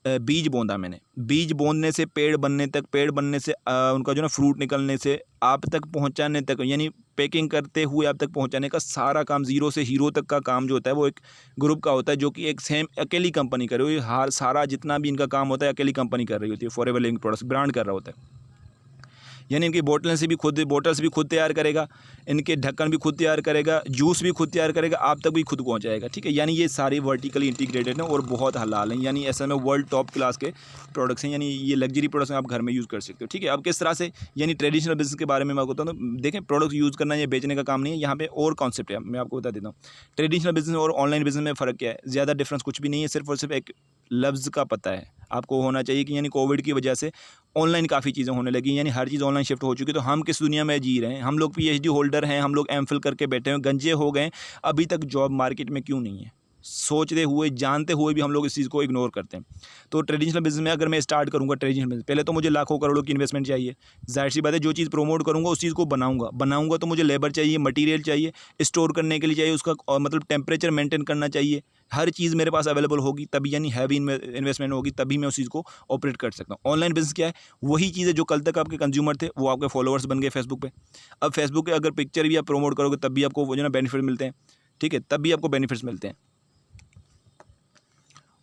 बीज बोंदा मैंने, बीज बोंदने से पेड़ बनने तक, पेड़ बनने से उनका जो ना फ्रूट निकलने से आप तक पहुँचाने तक, यानी पैकिंग करते हुए आप तक पहुँचाने का सारा काम, ज़ीरो से हीरो तक का काम जो होता है, वो एक ग्रुप का होता है, जो कि एक सेम अकेली कंपनी कर रही है। सारा जितना भी इनका काम होता है अकेली कंपनी कर रही होती है। फॉरएवर लिविंग प्रोडक्ट्स ब्रांड कर रहा होता है। यानी इनकी बोटल्स भी खुद तैयार करेगा, इनके ढक्कन भी खुद तैयार करेगा, जूस भी खुद तैयार करेगा, आप तक भी खुद पहुँचाएगा, ठीक है। यानी ये सारे वर्टिकली इंटीग्रेटेड हैं और बहुत हलाल हैं, यानी ऐसा में वर्ल्ड टॉप क्लास के प्रोडक्ट्स हैं, यानी ये लग्जरी प्रोडक्ट्स आप घर में यूज़ कर सकते हो, ठीक है। अब किस तरह से, यानी ट्रेडिशनल बिज़नेस के बारे में मैं आपको बताऊँ तो देखें, प्रोडक्ट यूज़ करना या बेचने का काम नहीं है, यहाँ पे और कॉन्सेप्ट है, मैं आपको बता देता हूँ। ट्रेडिशनल बिज़नेस और ऑनलाइन बिज़नेस में फ़र्क क्या है, ज़्यादा डिफरेंस कुछ भी नहीं है, सिर्फ और सिर्फ एक लफ्ज़ का पता है आपको होना चाहिए कि यानी कोविड की वजह से ऑनलाइन काफ़ी चीज़ें होने लगी, यानी हर चीज़ ऑनलाइन शिफ्ट हो चुकी है। तो हम किस दुनिया में जी रहे हैं, हम लोग पीएचडी होल्डर हैं, हम लोग एमफिल करके बैठे हैं, गंजे हो गए, अभी तक जॉब मार्केट में क्यों नहीं है, सोचते हुए जानते हुए भी हम लोग इस चीज़ को इग्नोर करते हैं। तो ट्रेडिशनल बिज़नेस में अगर मैं स्टार्ट करूँगा ट्रेडिशनल बिज़नेस, पहले तो मुझे लाखों करोड़ों की इन्वेस्टमेंट चाहिए, जाहिर सी बात है। जो चीज़ प्रमोट करूँगा उस चीज़ को बनाऊँगा तो मुझे लेबर चाहिए, मटेरियल चाहिए, स्टोर करने के लिए चाहिए, उसका मतलब टेम्परेचर मेंटेन करना चाहिए, हर चीज़ मेरे पास अवेलेबल होगी तभी, यानी हैवी इन्वेस्टमेंट होगी तभी मैं उस चीज़ को ऑपरेट कर सकता हूँ। ऑनलाइन बिज़नेस क्या है, वही चीज़ है जो कल तक आपके कंज्यूमर थे वो आपके फॉलोअर्स बन गए फेसबुक पे। अब फेसबुक पे अगर पिक्चर भी आप प्रमोट करोगे तब भी आपको वो जो ना बेनिफिट मिलते हैं, ठीक है, तब भी आपको बेनिफिट्स मिलते हैं।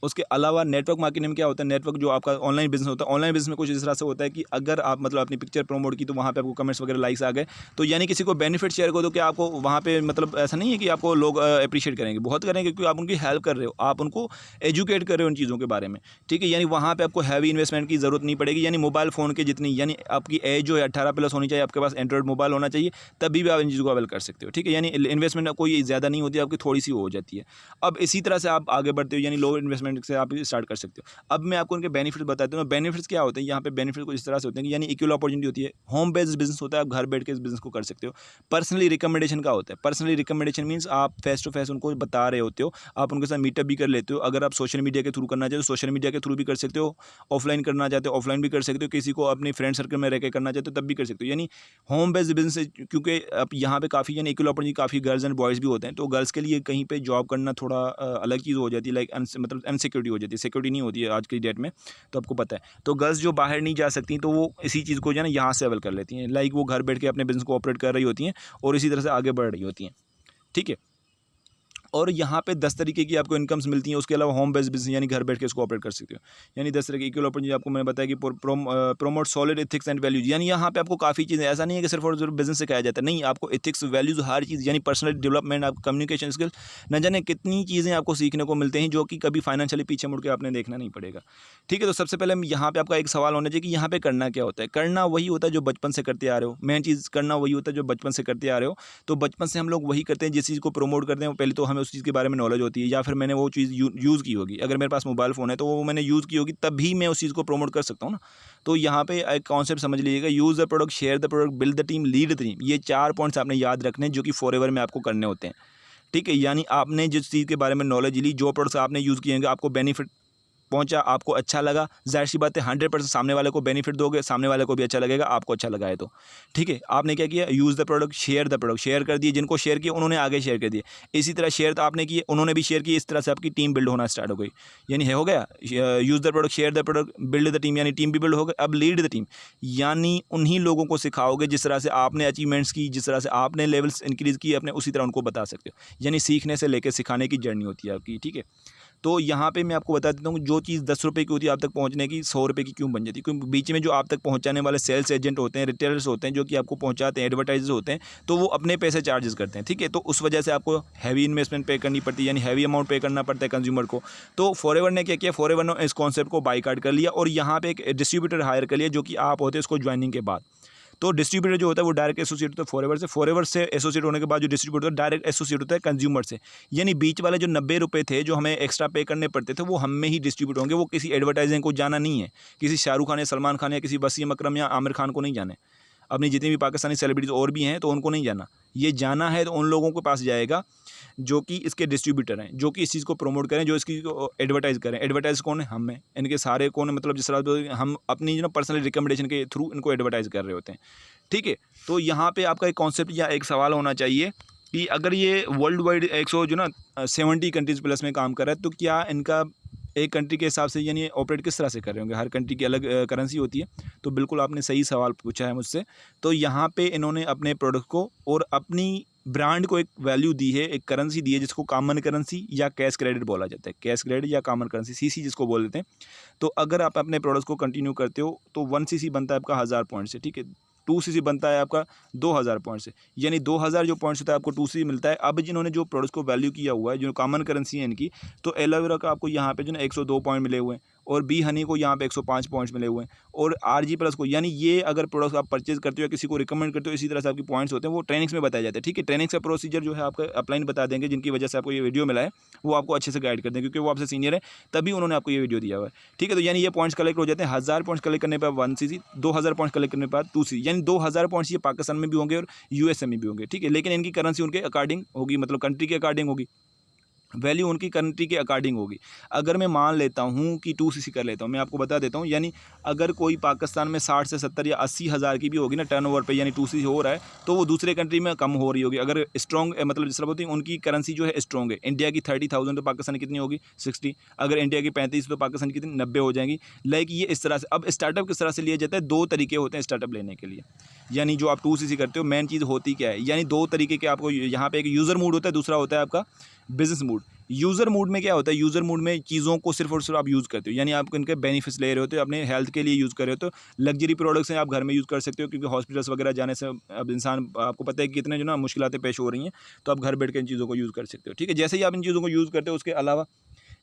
उसके अलावा नेटवर्क मार्केटिंग में क्या होता है, नेटवर्क जो आपका ऑनलाइन बिज़नेस होता है, ऑनलाइन बिज़नेस में कुछ इस तरह से होता है कि अगर आप मतलब अपनी पिक्चर प्रमोट की तो वहाँ पे आपको कमेंट्स वगैरह लाइक्स आ गए, तो यानी किसी को बेनिफिट शेयर करो तो क्या आपको वहाँ पे मतलब ऐसा नहीं है कि आपको लोग अप्रिशिएट करेंगे, बहुत करेंगे क्योंकि आप उनकी हेल्प कर रहे हो, आप उनको एजुकेट कर रहे हो उन चीज़ों के बारे में, ठीक है। यानी वहाँ पर आपको हैवी इन्वेस्टमेंट की ज़रूरत नहीं पड़ेगी, यानी मोबाइल फ़ोन के जितनी, यानी आपकी एज जो है 18+ होनी चाहिए, आपके पास एंड्रॉइड मोबाइल होना चाहिए, तभी भी आप इन चीज़ों को अवेल कर सकते हो, ठीक है। यानी इन्वेस्टमेंट कोई ज़्यादा नहीं होती, आपकी थोड़ी सी हो जाती है। अब इसी तरह से आप आगे बढ़ते हो, यानी लो इन्वेस्टमेंट से आप स्टार्ट कर सकते हो। अब मैं आपको उनके बेनिफिट्स बताता हूँ। बेनिफिट्स क्या होते हैं, यहाँ पे बेनिफिट कुछ इस तरह से होते हैं कि यानी इक्वल अपॉर्चुनिटी होती है, होम बेस्ड बिजनेस होता है, आप घर बैठ के इस बिजनेस को कर सकते हो। पर्सनली रिकमेंडेशन का होता है, पर्सनली रिकमेंडेशन मीन्स आप फेस टू फेस उनको बता रहे होते हो, आप उनके साथ मीटअप भी कर लेते हो। अगर आप सोशल मीडिया के थ्रू करना चाहते हो सोशल मीडिया के थ्रू भी कर सकते हो, ऑफलाइन करना चाहते हो ऑफलाइन भी कर सकते हो, किसी को अपने फ्रेंड सर्कल में रह के करना चाहते हो तब भी कर सकते हो। यानी होम बेस्ड बिजनेस, क्योंकि अब यहाँ पे काफ़ी यानी इक्वल अपॉर्चुनिटी, काफ़ी गर्ल्स एंड बॉयज़ भी होते हैं, तो गर्ल्स के लिए कहीं पे जॉब करना थोड़ा अलग चीज़ हो जाती है, लाइक मतलब अनसिक्योरिटी हो जाती है, सिक्योरिटी नहीं होती है आज की डेट में, तो आपको पता है। तो गर्ल्स जो बाहर नहीं जा सकती तो वो इसी चीज़ को जो है ना यहाँ से अवेल कर लेती हैं, लाइक वो घर बैठ के अपने बिज़नेस को ऑपरेट कर रही होती हैं और इसी तरह से आगे बढ़ रही होती हैं, ठीक है। और यहाँ पे 10 तरीके की आपको इनकम्स मिलती हैं। उसके अलावा होम बेस्ड बिजनेस यानी घर बैठ के इसको ऑपरेट कर सकते हो। यानी 10 तरह की इक्वल अपॉर्चुनिटी आपको मैंने बताया कि promote solid ethics and values, यानी यहाँ पे आपको काफ़ी चीज़ें, ऐसा नहीं है कि सिर्फ और सिर्फ बिजनेस सिखाया जाता है, नहीं, आपको एथिक्स वैल्यूज हर चीज़, यानी पर्सनल डेवलपमेंट, आपको कम्युनिकेशन स्किल, न जाने कितनी चीज़ें आपको सीखने को मिलते हैं जो कि कभी फाइनेंशियली पीछे मुड़ के आपने देखना नहीं पड़ेगा, ठीक है। तो सबसे पहले यहाँ पे आपका एक सवाल होना चाहिए कि यहाँ पे करना क्या होता है। करना वही होता है जो बचपन से करते आ रहे हो, मेन चीज़ करना वही होता है जो बचपन से करते आ रहे हो। तो बचपन से हम लोग वही करते हैं, जिस चीज़ को प्रमोट करते हैं पहले तो हमें उस चीज़ के बारे में नॉलेज होती है, या फिर मैंने वो चीज़ यूज़ की होगी। अगर मेरे पास मोबाइल फ़ोन है तो वो मैंने यूज़ की होगी, तभी मैं उस चीज़ को प्रमोट कर सकता हूँ ना। तो यहाँ पे एक कॉन्सेप्ट समझ लीजिएगा, use the product, share the product, build the team, lead the team. ये 4 पॉइंट्स आपने याद रखने हैं जो कि फॉरएवर में आपको करने होते हैं, ठीक है। यानी आपने जिस चीज़ के बारे में नॉलेज ली, जो प्रोडक्ट्स आपने यूज़ किए होंगे, आपको बेनिफिट पहुँचा, आपको अच्छा लगा, ज़ाहिर-सी बात है 100% सामने वाले को बेनिफिट दोगे, सामने वाले को भी अच्छा लगेगा, आपको अच्छा लगा है तो, ठीक है। आपने क्या किया, use the product, share the product, share कर दिए, जिनको शेयर किया उन्होंने आगे शेयर कर दिए। इसी तरह शेयर तो आपने किए, उन्होंने भी शेयर किए, इस तरह से आपकी टीम बिल्ड होना स्टार्ट हो गई। यानी है हो गया, use the product, share the product, build the team, यानी टीम भी बिल्ड हो गई। अब लीड द टीम, यानी उन्हीं लोगों को सिखाओगे जिस तरह से आपने अचीवमेंट्स की, जिस तरह से आपने लेवल्स इंक्रीज़ किए अपने, उसी तरह उनको बता सकते हो। यानी सीखने से लेकर सिखाने की जर्नी होती है आपकी, ठीक है। तो यहाँ पे मैं आपको बता देता हूँ, जो चीज़ 10 रुपये की होती है आप तक पहुँचने की 100 रुपये की क्यों बन जाती है, क्योंकि बीच में जो आप तक पहुँचाने वाले सेल्स एजेंट होते हैं, रिटेलर्स होते हैं, जो कि आपको पहुँचाते हैं, एडवर्टाइजर्स होते हैं, तो वो अपने पैसे चार्जेस करते हैं, ठीक है। तो उस वजह से आपको हैवी इन्वेस्टमेंट पे करनी पड़ती है, यानी हैवी अमाउंट पे करना पड़ता है कंज्यूमर को। तो फॉरएवर ने क्या किया, फॉरएवर ने इस कॉन्सेप्ट को बाईकाट कर लिया और यहाँ पे एक डिस्ट्रीब्यूटर हायर कर लिया, जो कि आप होते हैं उसको ज्वाइनिंग के बाद। तो डिस्ट्रीब्यूटर जो होता है वो डायरेक्ट एसोसिएट होता है फॉरएवर से एसोसिएट होने के बाद जो डिस्ट्रीब्यूटर होता है डायरेक्ट एसोसिएट होता है कंज्यूमर से। यानी बीच वाले जो 90 रुपये थे जो हमें एक्स्ट्रा पे करने पड़ते थे, वो हम में ही डिस्ट्रीब्यूट होंगे, वो किसी एडवर्टाइजिंग को जाना नहीं है, किसी शाहरुख खान या सलमान खान या किसी वसीम अकरम या आमिर खान को नहीं जाना है, अपनी जितनी भी पाकिस्तानी सेलिब्रिटीज़ और भी हैं तो उनको नहीं जाना। ये जाना है तो उन लोगों के पास जाएगा जो कि इसके डिस्ट्रीब्यूटर हैं, जो कि इस चीज़ को प्रमोट करें, जो इसकी एडवर्टाइज़ करें। एडवर्टाइज़ कौन है, हम हैं, इनके सारे कौन है, मतलब जिस तरह हम अपनी जो ना पर्सनल रिकमेंडेशन के थ्रू इनको एडवर्टाइज़ कर रहे होते हैं, ठीक है। तो यहाँ पे आपका एक कॉन्सेप्ट या एक सवाल होना चाहिए कि अगर ये वर्ल्ड वाइड 100 जो ना 70 कंट्रीज़ प्लस में काम कर रहा है, तो क्या इनका एक कंट्री के हिसाब से यानी ऑपरेट किस तरह से कर रहे होंगे, हर कंट्री की अलग करेंसी होती है। तो बिल्कुल आपने सही सवाल पूछा है मुझसे। तो यहाँ पे इन्होंने अपने प्रोडक्ट को और अपनी ब्रांड को एक वैल्यू दी है, एक करेंसी दी है, जिसको कॉमन करेंसी या कैश क्रेडिट बोला जाता है, कैश क्रेडिट या कॉमन करेंसी, सीसी जिसको बोल देते हैं। तो अगर आप अपने प्रोडक्ट्स को कंटिन्यू करते हो तो 1 सीसी बनता है आपका 1000 पॉइंट से, ठीक है। 2cc बनता है आपका 2000 पॉइंट से, यानी 2000 जो पॉइंट्स होता है आपको 2cc मिलता है। अब जिन्होंने जो प्रोडक्ट्स को वैल्यू किया हुआ है, जो कॉमन करेंसी है इनकी, तो एलोवेरा का आपको यहाँ पे जो ना 102 पॉइंट मिले हुए हैं, और बी हनी को यहाँ पे 105 पॉइंट्स मिले हुए हैं, और आरजी प्लस को, यानी ये अगर प्रोडक्ट्स आप परचेज करते हो या किसी को रिकमेंड करते हो, इसी तरह से आपकी पॉइंट्स होते हैं, वो ट्रेनिंग्स में बताए जाते हैं। ठीक है, ट्रेनिंग्स का प्रोसीजर जो है आपका अपलाइन बता देंगे, जिनकी वजह से आपको ये वीडियो मिला है वो आपको अच्छे से गाइड कर देंगे, क्योंकि वो आपसे सीनियर है, तभी उन्होंने आपको ये वीडियो दिया हुआ है। ठीक है, तो यानी ये पॉइंट्स कलेक्ट हो जाते हैं। 1000 पॉइंट्स कलेक्ट करने पर 1cc, 2000 पॉइंट्स कलेक्ट करने पर 2cc, यानी 2000 पॉइंट्स ये पाकिस्तान में भी होंगे और यूएसए में भी होंगे। ठीक है, लेकिन इनकी करेंसी उनके अकॉर्डिंग होगी, मतलब कंट्री के अकॉर्डिंग होगी, वैल्यू उनकी कंट्री के अकॉर्डिंग होगी। अगर मैं मान लेता हूँ कि 2cc कर लेता हूँ, मैं आपको बता देता हूँ, यानी अगर कोई पाकिस्तान में 60 से 70 या 80 हज़ार की भी होगी ना टर्नओवर पे, यानी 2cc हो रहा है, तो वो दूसरे कंट्री में कम हो रही होगी। अगर स्ट्रॉन्ग, मतलब जिस तरह होती है उनकी करेंसी जो है स्ट्रॉन्ग है, इंडिया की 30,000 तो पाकिस्तान की कितनी होगी 60, अगर इंडिया की 35 तो पाकिस्तान की कितनी 90 हो जाएंगी। लाइक ये इस तरह से। अब स्टार्टअप किस तरह से लिया जाता है, 2 तरीके होते हैं स्टार्टअप लेने के लिए। यानी जो आप 2cc करते हो, मेन चीज़ होती क्या है, यानी 2 तरीके के आपको यहाँ पे एक यूज़र मूड होता है, दूसरा होता है आपका बिजनेस मूड। यूज़र मूड में क्या होता है, यूज़र मूड में चीज़ों को सिर्फ और सिर्फ आप यूज़ करते हो, यानी आप इनके बेनिफिट्स ले रहे होते हो, अपने हेल्थ के लिए यूज़ कर रहे हो। तो लग्जरी प्रोडक्ट्स हैं, आप घर में यूज़ कर सकते हो, क्योंकि हॉस्पिटल्स वगैरह जाने से अब इंसान, आपको पता है कि कितने जो ना मुश्किलातें पेश हो रही हैं, तो आप घर बैठ के इन चीज़ों को यूज़ कर सकते हो। ठीक है, जैसे ही आप इन चीज़ों को यूज़ करते हो, उसके अलावा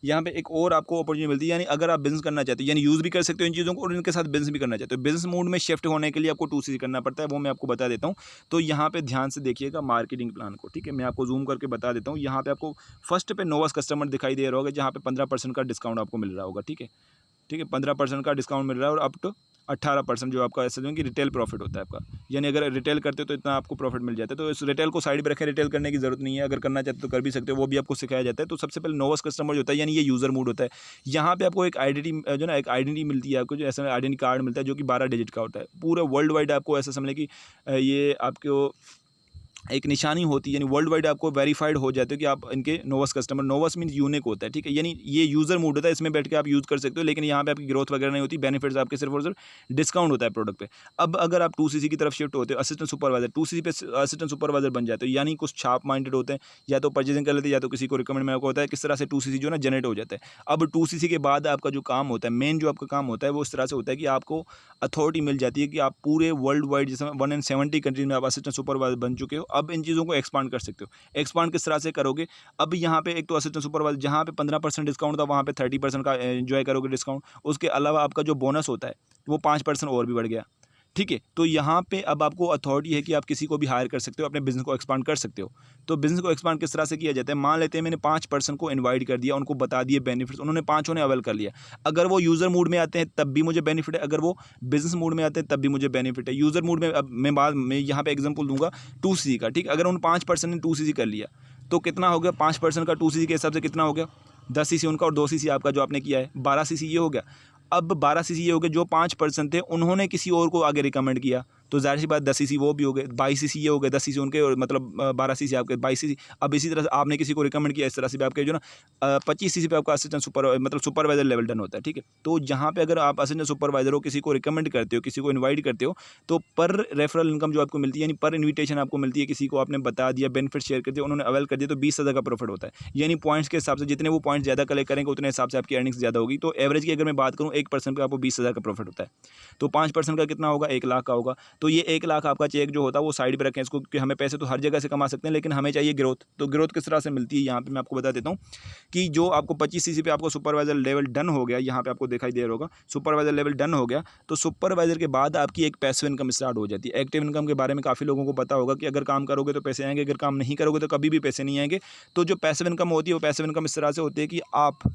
यहाँ पे एक और आपको अपॉर्चुनिटी मिलती है, यानी अगर आप बिज़नेस करना चाहते हो, यानी यूज़ भी कर सकते हो इन चीज़ों को और इनके साथ बिज़नेस भी करना चाहते हो। बिज़नेस मोड में शिफ्ट होने के लिए आपको 2cc करना पड़ता है, वो मैं आपको बता देता हूँ। तो यहाँ पे ध्यान से देखिएगा मार्केटिंग प्लान को। ठीक है, मैं आपको जूम करके बता देता हूँ। यहाँ पे आपको फर्स्ट पे नोवास कस्टमर दिखाई दे रहा होगा, जहाँ पे 15% का डिस्काउंट आपको मिल रहा होगा। ठीक है, ठीक है, 15% का डिस्काउंट मिल रहा है, और अप टू 18% जो आपका ऐसा जो कि रिटेल प्रॉफिट होता है आपका, यानी अगर रिटेल करते हो तो इतना आपको प्रॉफिट मिल जाता है। तो इस रिटेल को साइड पे रखें, रिटेल करने की जरूरत नहीं है, अगर करना चाहते हो तो कर भी सकते हो, वो भी आपको सिखाया जाता है। तो सबसे पहले नोवास कस्टमर जो होता है, यानी ये यूज़र मूड होता है। यहाँ पे आपको एक आइडेंटिटी जो ना, एक आइडेंटिटी मिलती है आपको, जो ऐसा आइडेंटिटी कार्ड मिलता है, जो कि 12 डिजिट का होता है। पूरे वर्ल्ड वाइड आपको ऐसा समझ लें कि ये आपको एक निशानी होती है, यानी वर्ल्ड वाइड आपको वेरीफाइड हो जाते हो कि आप इनके नोवास कस्टमर। नोवास मीन्स यूनिक होता है। ठीक है, यानी ये यूज़र मूड होता है, इसमें बैठ के आप यूज़ कर सकते हो, लेकिन यहाँ पे आपकी ग्रोथ वगैरह नहीं होती, बेनिफिट्स आपके सिर्फ और सिर्फ डिस्काउंट होता है प्रोडक्ट पे। अब अगर आप 2cc की तरफ शिफ्ट होते हो, असिस्टेंट सुपरवाइजर, 2cc पे असिस्टेंट सुपरवाइजर बन जाते हो, यानी कुछ छाप माइंडेड होते हैं, या तो परचेजिंग कर लेते हैं, या तो किसी को रिकमेंड में आपको होता है, किस तरह से 2cc जो ना जनरेट हो जाता है। अब 2cc के बाद आपका जो काम होता है, मेन जो आपका काम होता है, वो इस तरह से होता है कि आपको अथॉरिटी मिल जाती है कि आप पूरे वर्ल्ड वाइड, जैसे 170 कंट्रीज में आप असिस्टेंट सुपरवाइजर बन चुके हो। अब इन चीज़ों को एक्सपांड कर सकते हो। एक्सपांड किस तरह से करोगे, अब यहाँ पे एक तो असिस्टेंट सुपरवाइजर, जहाँ पे 15% डिस्काउंट था, वहाँ पे 30% का एंजॉय करोगे डिस्काउंट। उसके अलावा आपका जो बोनस होता है वो 5% और भी बढ़ गया। ठीक है, तो यहाँ पे अब आपको अथॉरिटी है कि आप किसी को भी हायर कर सकते हो, अपने बिजनेस को एक्सपांड कर सकते हो। तो बिजनेस को एक्सपांड किस तरह से किया जाता है, मान लेते हैं मैंने 5% को इनवाइट कर दिया, उनको बता दिए बेनिफिट्स, उन्होंने 5 ने अवेल कर लिया। अगर वो यूज़र मूड में आते हैं तब भी मुझे बेनिफिट है, अगर वो बिजनेस मूड में आते हैं तब भी मुझे बेनिफिट है। यूज़र मूड में, अब मैं यहाँ पे एग्जाम्पल दूंगा 2cc का। ठीक, अगर उन 5% ने 2cc कर लिया तो कितना हो गया, 5% का 2cc के हिसाब से कितना हो गया, 10cc उनका और 2cc आपका जो आपने किया है, 12cc ये हो गया। अब 12cc ये हो गया, जो 5% थे उन्होंने किसी और को आगे रिकमेंड किया, तो जाहिर सी बात 10cc वो भी हो गए, 22cc ये हो गए, 10cc उनके, और मतलब 12cc आपके, 22cc। अब इसी तरह से आपने किसी को रिकमेंड किया, इस तरह से भी आपके जो ना 25cc पे आपका असिस्टेंट मतलब सुपरवाइजर लेवल डन होता है। ठीक है, तो जहाँ पे अगर आप असिस्टेंट सुपरवाइजर हो, किसी को रिकमेंड करते हो, किसी को इन्वाइट करते हो, तो पर रेफरल इनकम जो आपको मिलती है, यानी पर इन्विटेशन आपको मिलती है, किसी को आपने बता दिया, बेनिफिट शेयर कर दिया, उन्होंने अवेल कर दिया, तो 20,000 का प्रॉफिट होता है। यानी पॉइंट्स के हिसाब से, जितने वो पॉइंट्स ज़्यादा कलेक्ट करेंगे उतने हिसाब से आपकी अर्निंग्स ज़्यादा होगी। तो एवरेज की अगर मैं बात करूँ, 1% पे आपको 20,000 का प्रॉफिट होता है। तो 5% का कितना होगा, 1 लाख का होगा। तो ये 1 लाख आपका चेक जो होता है वो साइड पे रखें इसको, क्योंकि हमें पैसे तो हर जगह से कमा सकते हैं, लेकिन हमें चाहिए ग्रोथ। तो ग्रोथ किस तरह से मिलती है, यहाँ पे मैं आपको बता देता हूँ कि जो आपको 25cc पे आपको सुपरवाइजर लेवल डन हो गया, यहाँ पे आपको दिखाई दे रहा होगा सुपरवाइजर लेवल डन हो गया, तो सुपरवाइजर के बाद आपकी एक पैसिव इनकम स्टार्ट हो जाती है। एक्टिव इनकम के बारे में काफ़ी लोगों को पता होगा कि अगर काम करोगे तो पैसे आएंगे, अगर काम नहीं करोगे तो कभी भी पैसे नहीं आएंगे। तो जो पैसिव इनकम होती है, वो पैसिव इनकम इस तरह से होती है कि आप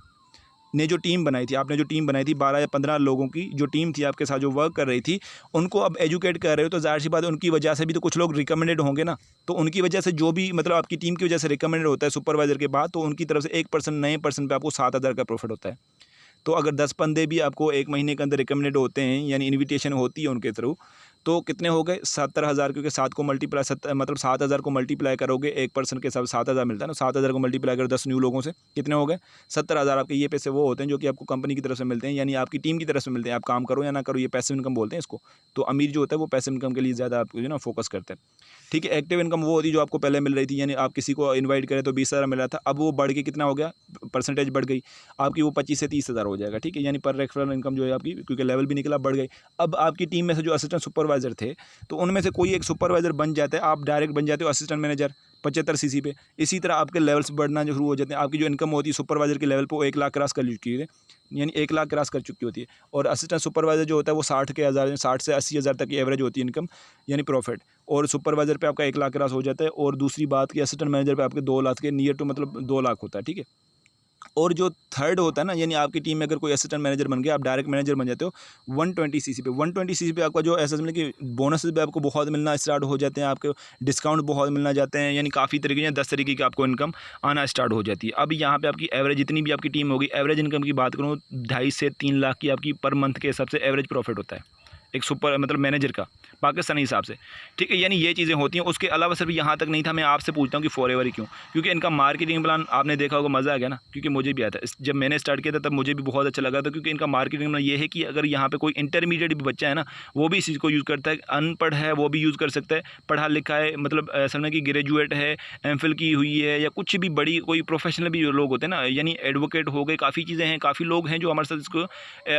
ने जो टीम बनाई थी, आपने जो टीम बनाई थी, 12 या 15 लोगों की जो टीम थी आपके साथ जो वर्क कर रही थी, उनको अब एजुकेट कर रहे हो, तो जाहिर सी बात है उनकी वजह से भी तो कुछ लोग रिकमेंडेड होंगे ना। तो उनकी वजह से जो भी, मतलब आपकी टीम की वजह से रिकमेंडेड होता है सुपरवाइजर के बाद, तो उनकी तरफ से 1% नए पर्सन पे आपको 7,000 का प्रॉफिट होता है। तो अगर 10 बंदे भी आपको 1 महीने के अंदर रिकमेंडेड होते हैं, यानी इन्विटेशन होती है उनके थ्रू, तो कितने हो गए 70,000, क्योंकि 7 को मल्टीप्लाई मतलब 7,000 को मल्टीप्लाई करोगे 1% के हिसाब से 7,000 मिलता है ना, 7,000 को मल्टीप्लाई करो 10 न्यू लोगों से, कितने हो गए 70,000। आपके ये पैसे वो होते हैं जो कि आपको कंपनी की तरफ से मिलते हैं, यानी आपकी टीम की तरफ से मिलते हैं। आप काम करो या ना करो, ये पैसिव इनकम बोलते हैं इसको। तो अमीर जो होता है वो पैसिव इनकम के लिए ज़्यादा आपको जो ना फोकस करते हैं। ठीक है, एक्टिव इनकम वो होती है जो आपको पहले मिल रही थी, यानी आप किसी को इन्वाइट करें तो 20,000 मिल रहा था, अब वो बढ़ के कितना हो गया, परसेंटेज बढ़ गई आपकी, वो 25 से 30,000 हो जाएगा। ठीक है, यानी पर रेफरल इनकम जो है आपकी, क्योंकि लेवल भी निकला, बढ़ गई। अब आपकी टीम में से जो असिस्टेंट सुपरवाइजर सुपरवाइज़र थे, तो उनमें से कोई एक सुपरवाइज़र बन जाता है, आप डायरेक्ट बन जाते हो असिस्टेंट मैनेजर 75 सीसी पे। इसी तरह आपके लेवल्स बढ़ना जो शुरू हो जाते हैं, आपकी जो इनकम होती है सुपरवाइज़र के लेवल पे वो 1 लाख क्रॉस कर चुकी है, यानी 1 लाख क्रॉस कर चुकी होती है। और असिस्टेंट सुपरवाइज़र जो होता है वो 60 के हज़ार 60 से 80 हज़ार तक की एवरेज होती है इनकम, यानी प्रॉफिट। और सुपरवाइज़र पे आपका 1 लाख क्रॉस हो जाता है। और दूसरी बात कि असिस्टेंट मैनेजर पे आपके 2 लाख के नियर टू मतलब 2 लाख होता है, ठीक है। और जो थर्ड होता है ना, यानी आपकी टीम में अगर कोई असिस्टेंट मैनेजर बन गया, आप डायरेक्ट मैनेजर बन जाते हो 120 सीसी पे। 120 सीसी पे आपका जो ऐसा समझ कि बोनसेस भी आपको बहुत मिलना स्टार्ट हो जाते हैं, आपके डिस्काउंट बहुत मिलना जाते हैं, यानी काफ़ी तरीके या 10 तरीके की आपको इनकम आना स्टार्ट हो जाती है। अब यहाँ पे आपकी एवरेज जितनी भी आपकी टीम होगी, एवरेज इनकम की बात करूँ 2.5 से 3 लाख की आपकी पर मंथ के हिसाब से एवरेज प्रॉफिट होता है एक सुपर मतलब मैनेजर का पाकिस्तानी हिसाब से, ठीक है। यानी ये चीज़ें होती हैं। उसके अलावा सिर्फ यहाँ तक नहीं था, मैं आपसे पूछता हूँ कि फॉरएवर ही क्यों? क्योंकि इनका मार्केटिंग प्लान आपने देखा होगा, मज़ा आ गया ना, क्योंकि मुझे भी आया था जब मैंने स्टार्ट किया था, तब मुझे भी बहुत अच्छा लगा था। क्योंकि इनका मार्केटिंग प्लान ये है कि अगर यहाँ पे कोई इंटरमीडिएट भी बच्चा है ना, वो भी इस चीज़ को यूज़ करता है, अनपढ़ है वो भी यूज़ कर सकता है, पढ़ा लिखा है मतलब समझना कि ग्रेजुएट है, एमफिल की हुई है, या कुछ भी बड़ी कोई प्रोफेशनल भी लोग होते हैं ना, यानी एडवोकेट हो गए, काफ़ी चीज़ें हैं, काफ़ी लोग हैं जो हमारे साथ इसको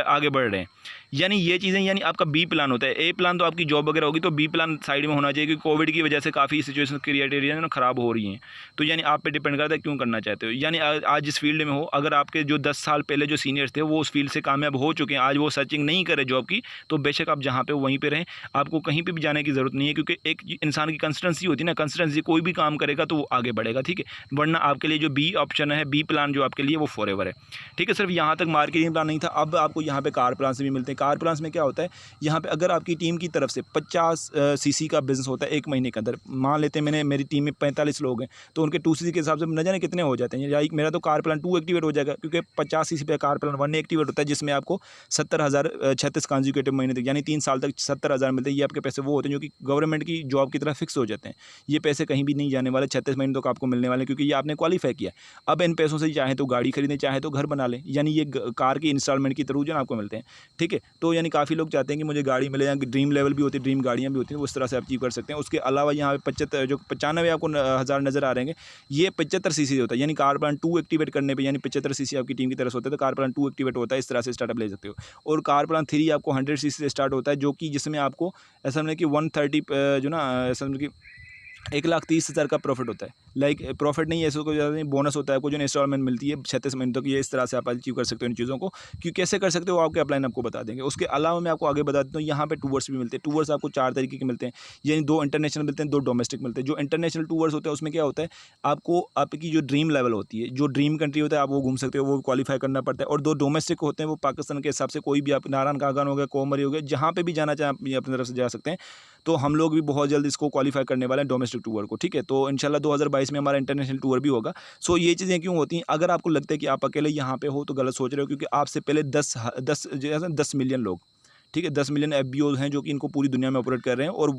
आगे बढ़ रहे हैं। यानी ये चीज़ें, यानी आपका बी प्लान होता है। ए प्लान तो आपकी जॉब वगैरह होगी, तो बी प्लान साइड में होना चाहिए, क्योंकि कोविड की वजह से काफ़ी सिचुएशन क्रिएट एरिया ना ख़राब हो रही हैं। तो यानी आप पे डिपेंड करता है क्यों करना चाहते हो। यानी आज जिस फील्ड में हो, अगर आपके जो 10 साल पहले जो सीनियर्स थे वो उस फील्ड से कामयाब हो चुके हैं, आज वो सर्चिंग नहीं करे जॉब की, तो बेशक आप जहाँ पे हो वहीं पे रहें, आपको कहीं पे भी जाने की ज़रूरत नहीं है। क्योंकि एक इंसान की कंसिस्टेंसी होती है ना, कंसिस्टेंसी कोई भी काम करेगा तो वो आगे बढ़ेगा, ठीक है। वरना आपके लिए जो बी ऑप्शन है, बी प्लान जो आपके लिए वो फॉरएवर है, ठीक है। सिर्फ यहाँ तक मार्केटिंग प्लान नहीं था, अब आपको यहाँ पे कार प्लान से भी मिलते हैं। कार प्लान में क्या होता है, यहाँ पे अगर आपकी टीम की तरफ से 50 सीसी का बिजनेस होता है एक महीने के अंदर, मान लेते हैं मेरी टीम में 45 लोग हैं, तो उनके 2 सीसी के हिसाब से न जाने कितने हो जाते हैं। या मेरा तो कार प्लान 2 एक्टिवेट हो जाएगा, क्योंकि 50 सीसी पे कार प्लान 1 एक्टिवेट होता है, जिसमें आपको 70,000 36 कॉन्जिक्यूटिव महीने तक, यानी 3 साल तक 70,000 मिलते हैं। ये आपके पैसे वो होते हैं जो कि गवर्नमेंट की जॉब की तरह फिक्स हो जाते हैं। ये पैसे कहीं भी नहीं जाने वाले, 36 महीने तक आपको मिलने वाले, क्योंकि ये आपने क्वालीफाई किया। अब इन पैसों से चाहे तो गाड़ी खरीदें, चाहे तो घर बना लें, यानी ये कार की इंस्टॉलमेंट के थ्रू जो आपको मिलते हैं, ठीक है। तो यानी काफ़ी लोग चाहते हैं कि मुझे गाड़ी मिले, या ड्रीम लेवल भी होती है, ड्रीम गाड़ियाँ भी होती हैं, उस तरह से आप अचीव कर सकते हैं। उसके अलावा यहाँ पे 95 आपको हज़ार नज़र आ रहे हैं, ये 75 सीसी होता है। यानी कार प्लान 2 एक्टिवेट करने पे, यानी 75 सीसी आपकी टीम की तरफ से होता है, तो कार प्लान 2 एक्टिवेट होता है। इस तरह से स्टार्टअप ले सकते हो। और कार प्लान 3 आपको 100 सीसी से स्टार्ट होता है, जो कि जिसमें आपको ऐसा मतलब कि 130 जो ना ऐसा मतलब कि 1,30,000 का प्रॉफिट होता है। लाइक प्रॉफिट नहीं है, ऐसा कोई ज़्यादा नहीं, बोनस होता है आपको जो इंस्टॉलमेंट मिलती है 36 महीने तक। ये इस तरह से आप अचीव कर सकते हो इन चीज़ों को, कि कैसे कर सकते हो आपके अपलाइन आपको बता देंगे। उसके अलावा मैं आपको आगे बता देता हूँ, यहाँ पे टूवर्स भी मिलते हैं। टूवर्स आपको 4 तरीके के मिलते हैं, यानी 2 इंटरनेशनल मिलते हैं, 2 डोमेस्टिक मिलते हैं। जो इंटरनेशनल टूवर्स होते हैं उसमें क्या होता है, आपको आपकी जो ड्रीम लेवल होती है, जो ड्रीम कंट्री होता है, आप वो घूम सकते हो, वो क्वालिफाई करना पड़ता है। और 2 डोमेस्टिक होते हैं, वो पाकिस्तान के हिसाब से कोई भी, आप नारायण कागान हो गया, कोमरी हो गया, जहाँ पे भी जाना चाहें आप अपनी तरफ से जा सकते हैं। तो हम लोग भी बहुत जल्द इसको क्वालिफाई करने वाले हैं डोमेस्टिक टूर को, ठीक है। तो इंशाल्लाह 2022 में हमारा इंटरनेशनल टूर भी होगा। सो ये चीज़ें क्यों होती हैं, अगर आपको लगता है कि आप अकेले यहाँ पे हो तो गलत सोच रहे हो, क्योंकि आपसे पहले 10 मिलियन लोग, ठीक है, 10 मिलियन एफबीओ हैं जो कि इनको पूरी दुनिया में ऑपरेट कर रहे हैं, और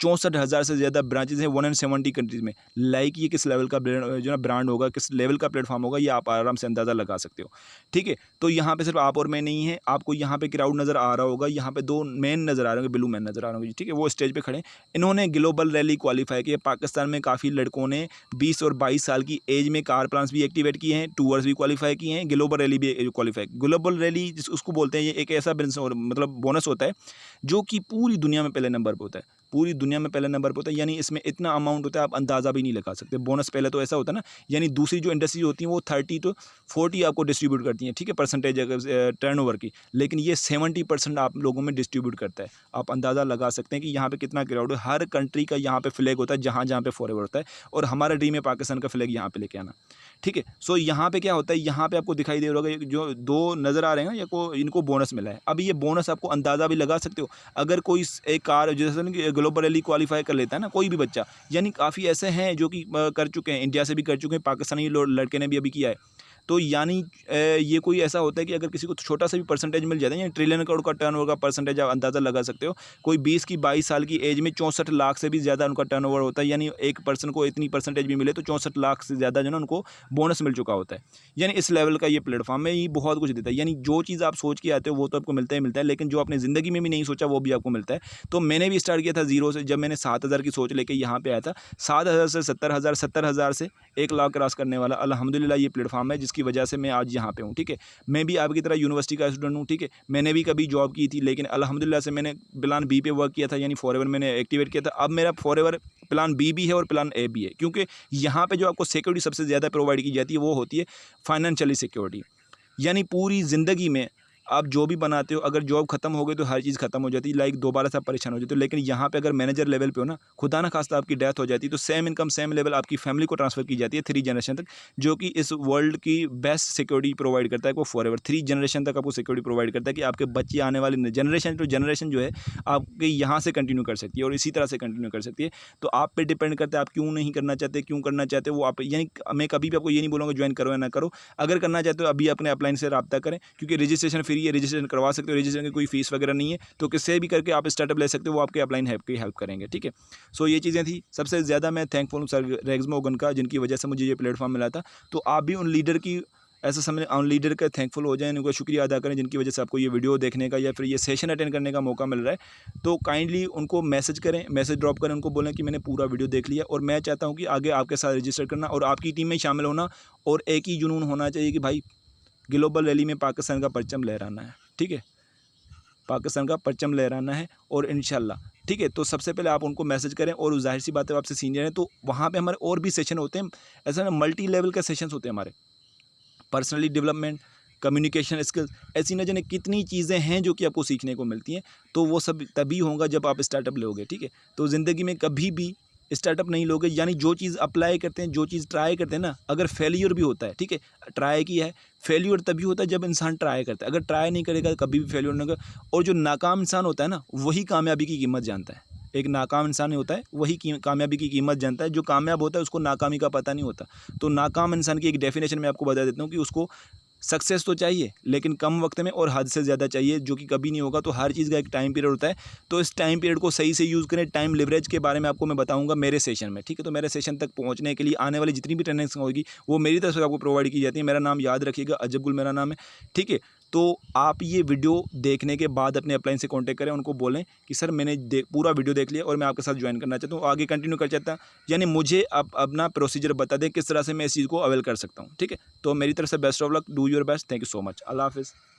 64,000 से ज़्यादा ब्रांचेज हैं 170 कंट्रीज़ में। लाइक ये किस लेवल का जो ना ब्रांड होगा, किस लेवल का प्लेटफॉर्म होगा, ये आप आराम से अंदाज़ा लगा सकते हो, ठीक है। तो यहाँ पे सिर्फ आप और मैं नहीं है, आपको यहाँ पे क्राउड नज़र आ रहा होगा, यहाँ पे 2 मैन नज़र आ रहे होंगे, ब्लू मैन नज़र आ रहे होंगे, ठीक है, वो स्टेज पर खड़े। इन्होंने ग्लोबल रैली क्वालिफाई की है। पाकिस्तान में काफ़ी लड़कों ने 20 और 22 साल की एज में कार प्लान्स भी एक्टिवेट किए हैं, टूर्स भी क्वालिफाई किए हैं, ग्लोबल रैली भी क्वालिफाई। ग्लोबल रैली उसको बोलते हैं, ये एक ऐसा मतलब बोनस होता है जो कि पूरी दुनिया में पहले नंबर पे होता है, पूरी दुनिया में पहले नंबर पे होता है। यानी इसमें इतना अमाउंट होता है, आप अंदाज़ा भी नहीं लगा सकते। बोनस पहले तो ऐसा होता है ना, यानी दूसरी जो इंडस्ट्री होती है वो 30 to 40 आपको डिस्ट्रीब्यूट करती हैं, ठीक है, परसेंटेज टर्नओवर की, लेकिन ये 70% आप लोगों में डिस्ट्रीब्यूट करता है। आप अंदाज़ा लगा सकते हैं कि यहाँ पे कितना क्राउड है। हर कंट्री का यहाँ पे फ्लैग होता है, जहाँ जहाँ पे फॉरएवर होता है, और हमारा ड्रीम है पाकिस्तान का फ्लैग यहाँ पे लेके आना, ठीक है। सो यहाँ पे क्या होता है, यहाँ पे आपको दिखाई दे रहा होगा जो 2 नज़र आ रहे हैं ना, इनको बोनस मिला है। अब ये बोनस आपको अंदाज़ा भी लगा सकते हो। अगर कोई एक कार जैसे ना कि ग्लोबल रैली क्वालिफाई कर लेता है ना कोई भी बच्चा, यानी काफ़ी ऐसे हैं जो कि कर चुके हैं, इंडिया से भी कर चुके हैं, पाकिस्तानी लड़के ने भी अभी किया है। तो यानी ये कोई ऐसा होता है कि अगर किसी को छोटा सा भी परसेंटेज मिल जाता है, यानी ट्रिलियन करोड़ का टर्नओवर का परसेंटेज आप अंदाज़ा लगा सकते हो। कोई 20 की 22 साल की एज में 64 लाख से भी ज़्यादा उनका टर्नओवर होता है, यानी एक पर्सन को इतनी परसेंटेज भी मिले तो 64 लाख से ज़्यादा जो ना उनको बोनस मिल चुका होता है। यानी इस लेवल का ये प्लेटफॉर्म है, ये बहुत कुछ देता है। यानी जो चीज़ आप सोच के आते हो वो तो आपको मिलता ही मिलता है, लेकिन जो आपने ज़िंदगी में भी नहीं सोचा वो भी आपको मिलता है। तो मैंने भी स्टार्ट किया था ज़ीरो से, जब मैंने 7,000 की सोच लेके यहाँ पे आया था। 7,000 से 70,000, 70,000 से 1 लाख क्रॉस करने वाला अल्हम्दुलिल्लाह ये प्लेटफॉर्म है, जिसकी वजह से मैं आज यहाँ पे हूँ, ठीक है। मैं भी आपकी तरह यूनिवर्सिटी का स्टूडेंट हूँ, ठीक है। मैंने भी कभी जॉब की थी, लेकिन अल्हम्दुलिल्लाह से मैंने प्लान बी पे वर्क किया था, यानी फॉरएवर मैंने एक्टिवेट किया था। अब मेरा फॉरएवर प्लान बी भी है और प्लान ए भी है, क्योंकि यहाँ पे जो आपको सिक्योरिटी सबसे ज़्यादा प्रोवाइड की जाती है वो होती है फाइनेंशियली सिक्योरिटी। यानी पूरी ज़िंदगी में आप जो भी बनाते हो, अगर जॉब खत्म हो गई तो हर चीज़ खत्म हो जाती है, लाइक दोबारा से आप परेशान हो जाते हो। लेकिन यहाँ पे अगर मैनेजर लेवल पे हो ना, खुदा ना खास्ता आपकी डेथ हो जाती है, तो सेम इनकम सेम लेवल आपकी फैमिली को ट्रांसफ़र की जाती है 3 जनरेशन तक, जो कि इस वर्ल्ड की बेस्ट सिक्योरिटी प्रोवाइड करता है वो फॉरएवर 3 जनरेशन तक आपको सिक्योरिटी प्रोवाइड करता है कि आपके बच्चे आने वाले जनरेशन टू जनरेशन जो है आपके यहाँ से कंटिन्यू कर सकती है और इसी तरह से कंटिन्यू कर सकती है। तो आप पे डिपेंड करता है आप क्यों नहीं करना चाहते, क्यों करना चाहते हो वो आप, यानी मैं कभी भी आपको ये नहीं बोलूँगा ज्वाइन करो या ना करो। अगर करना चाहते हो अभी अपने अपलाइन से रब्ता करें, क्योंकि रजिस्ट्रेशन फ्री है, रजिस्ट्रेशन करवा सकते हो, रजिस्ट्रेशन की कोई फीस वगैरह नहीं है, तो किससे भी करके आप स्टार्टअप ले सकते हो, वो आपके अपलाइन की हेल्प करेंगे, ठीक है। सो ये चीज़ें थी। सबसे ज़्यादा मैं थैंकफुल हूँ सर रेग्ज़मो ओगन का, जिनकी वजह से मुझे ये प्लेटफॉर्म मिला था। तो आप भी उन लीडर की ऐसा समझ उन लीडर का थैंकफुल हो जाएं, उनका शुक्रिया अदा करें जिनकी वजह से आपको ये वीडियो देखने का या फिर ये सेशन अटेंड करने का मौका मिल रहा है। तो काइंडली उनको मैसेज करें, मैसेज ड्रॉप करें, उनको बोलें कि मैंने पूरा वीडियो देख लिया और मैं चाहता हूँ कि आगे आपके साथ रजिस्टर करना और आपकी टीम में शामिल होना, और एक ही जुनून होना चाहिए कि भाई ग्लोबल रैली में पाकिस्तान का परचम लहराना है, ठीक है। पाकिस्तान का परचम लहराना है और इंशाल्लाह, ठीक है। तो सबसे पहले आप उनको मैसेज करें, और जाहिर सी बात है आपसे सीनियर हैं तो वहाँ पे हमारे और भी सेशन होते हैं, ऐसा ना मल्टी लेवल के सेशंस होते हैं हमारे, पर्सनली डेवलपमेंट, कम्युनिकेशन स्किल्स, ऐसी न जाने कितनी चीज़ें हैं जो कि आपको सीखने को मिलती हैं। तो वो सब तभी होगा जब आप स्टार्टअप लोगे, ठीक है। तो ज़िंदगी में कभी भी स्टार्टअप नहीं लोगे, यानी जो चीज़ अप्लाई करते हैं, जो चीज़ ट्राई करते हैं ना, अगर फेलियर भी होता है, ठीक है, ट्राई किया है, फेलियर तभी होता है जब इंसान ट्राई करता है। अगर ट्राई नहीं करेगा कभी भी फेलियर नहीं होगा। और जो नाकाम इंसान होता है ना, वही कामयाबी की कीमत जानता है। एक नाकाम इंसान होता है वही कामयाबी की कीमत जानता है। जो कामयाब होता है उसको नाकामी का पता नहीं होता। तो नाकाम इंसान की एक डेफिनेशन मैं आपको बता देता हूँ कि उसको सक्सेस तो चाहिए लेकिन कम वक्त में और हद से ज़्यादा चाहिए, जो कि कभी नहीं होगा। तो हर चीज़ का एक टाइम पीरियड होता है, तो इस टाइम पीरियड को सही से यूज़ करें। टाइम लिवरेज के बारे में आपको मैं बताऊंगा मेरे सेशन में, ठीक है। तो मेरे सेशन तक पहुंचने के लिए आने वाली जितनी भी ट्रेनिंग्स होगी वो मेरी तरफ से आपको प्रोवाइड की जाती है। मेरा नाम याद रखिएगा, अजब गुल मेरा नाम है, ठीक है। तो आप ये वीडियो देखने के बाद अपने अपलाइन से कांटेक्ट करें, उनको बोलें कि सर मैंने पूरा वीडियो देख लिया और मैं आपके साथ ज्वाइन करना चाहता हूँ, आगे कंटिन्यू कर चाहता हूँ, यानी मुझे आप अपना प्रोसीजर बता दें किस तरह से मैं इस चीज़ को अवेल कर सकता हूँ, ठीक है। तो मेरी तरफ से best of luck, do your best, thank you so much, Allah हाफिज़।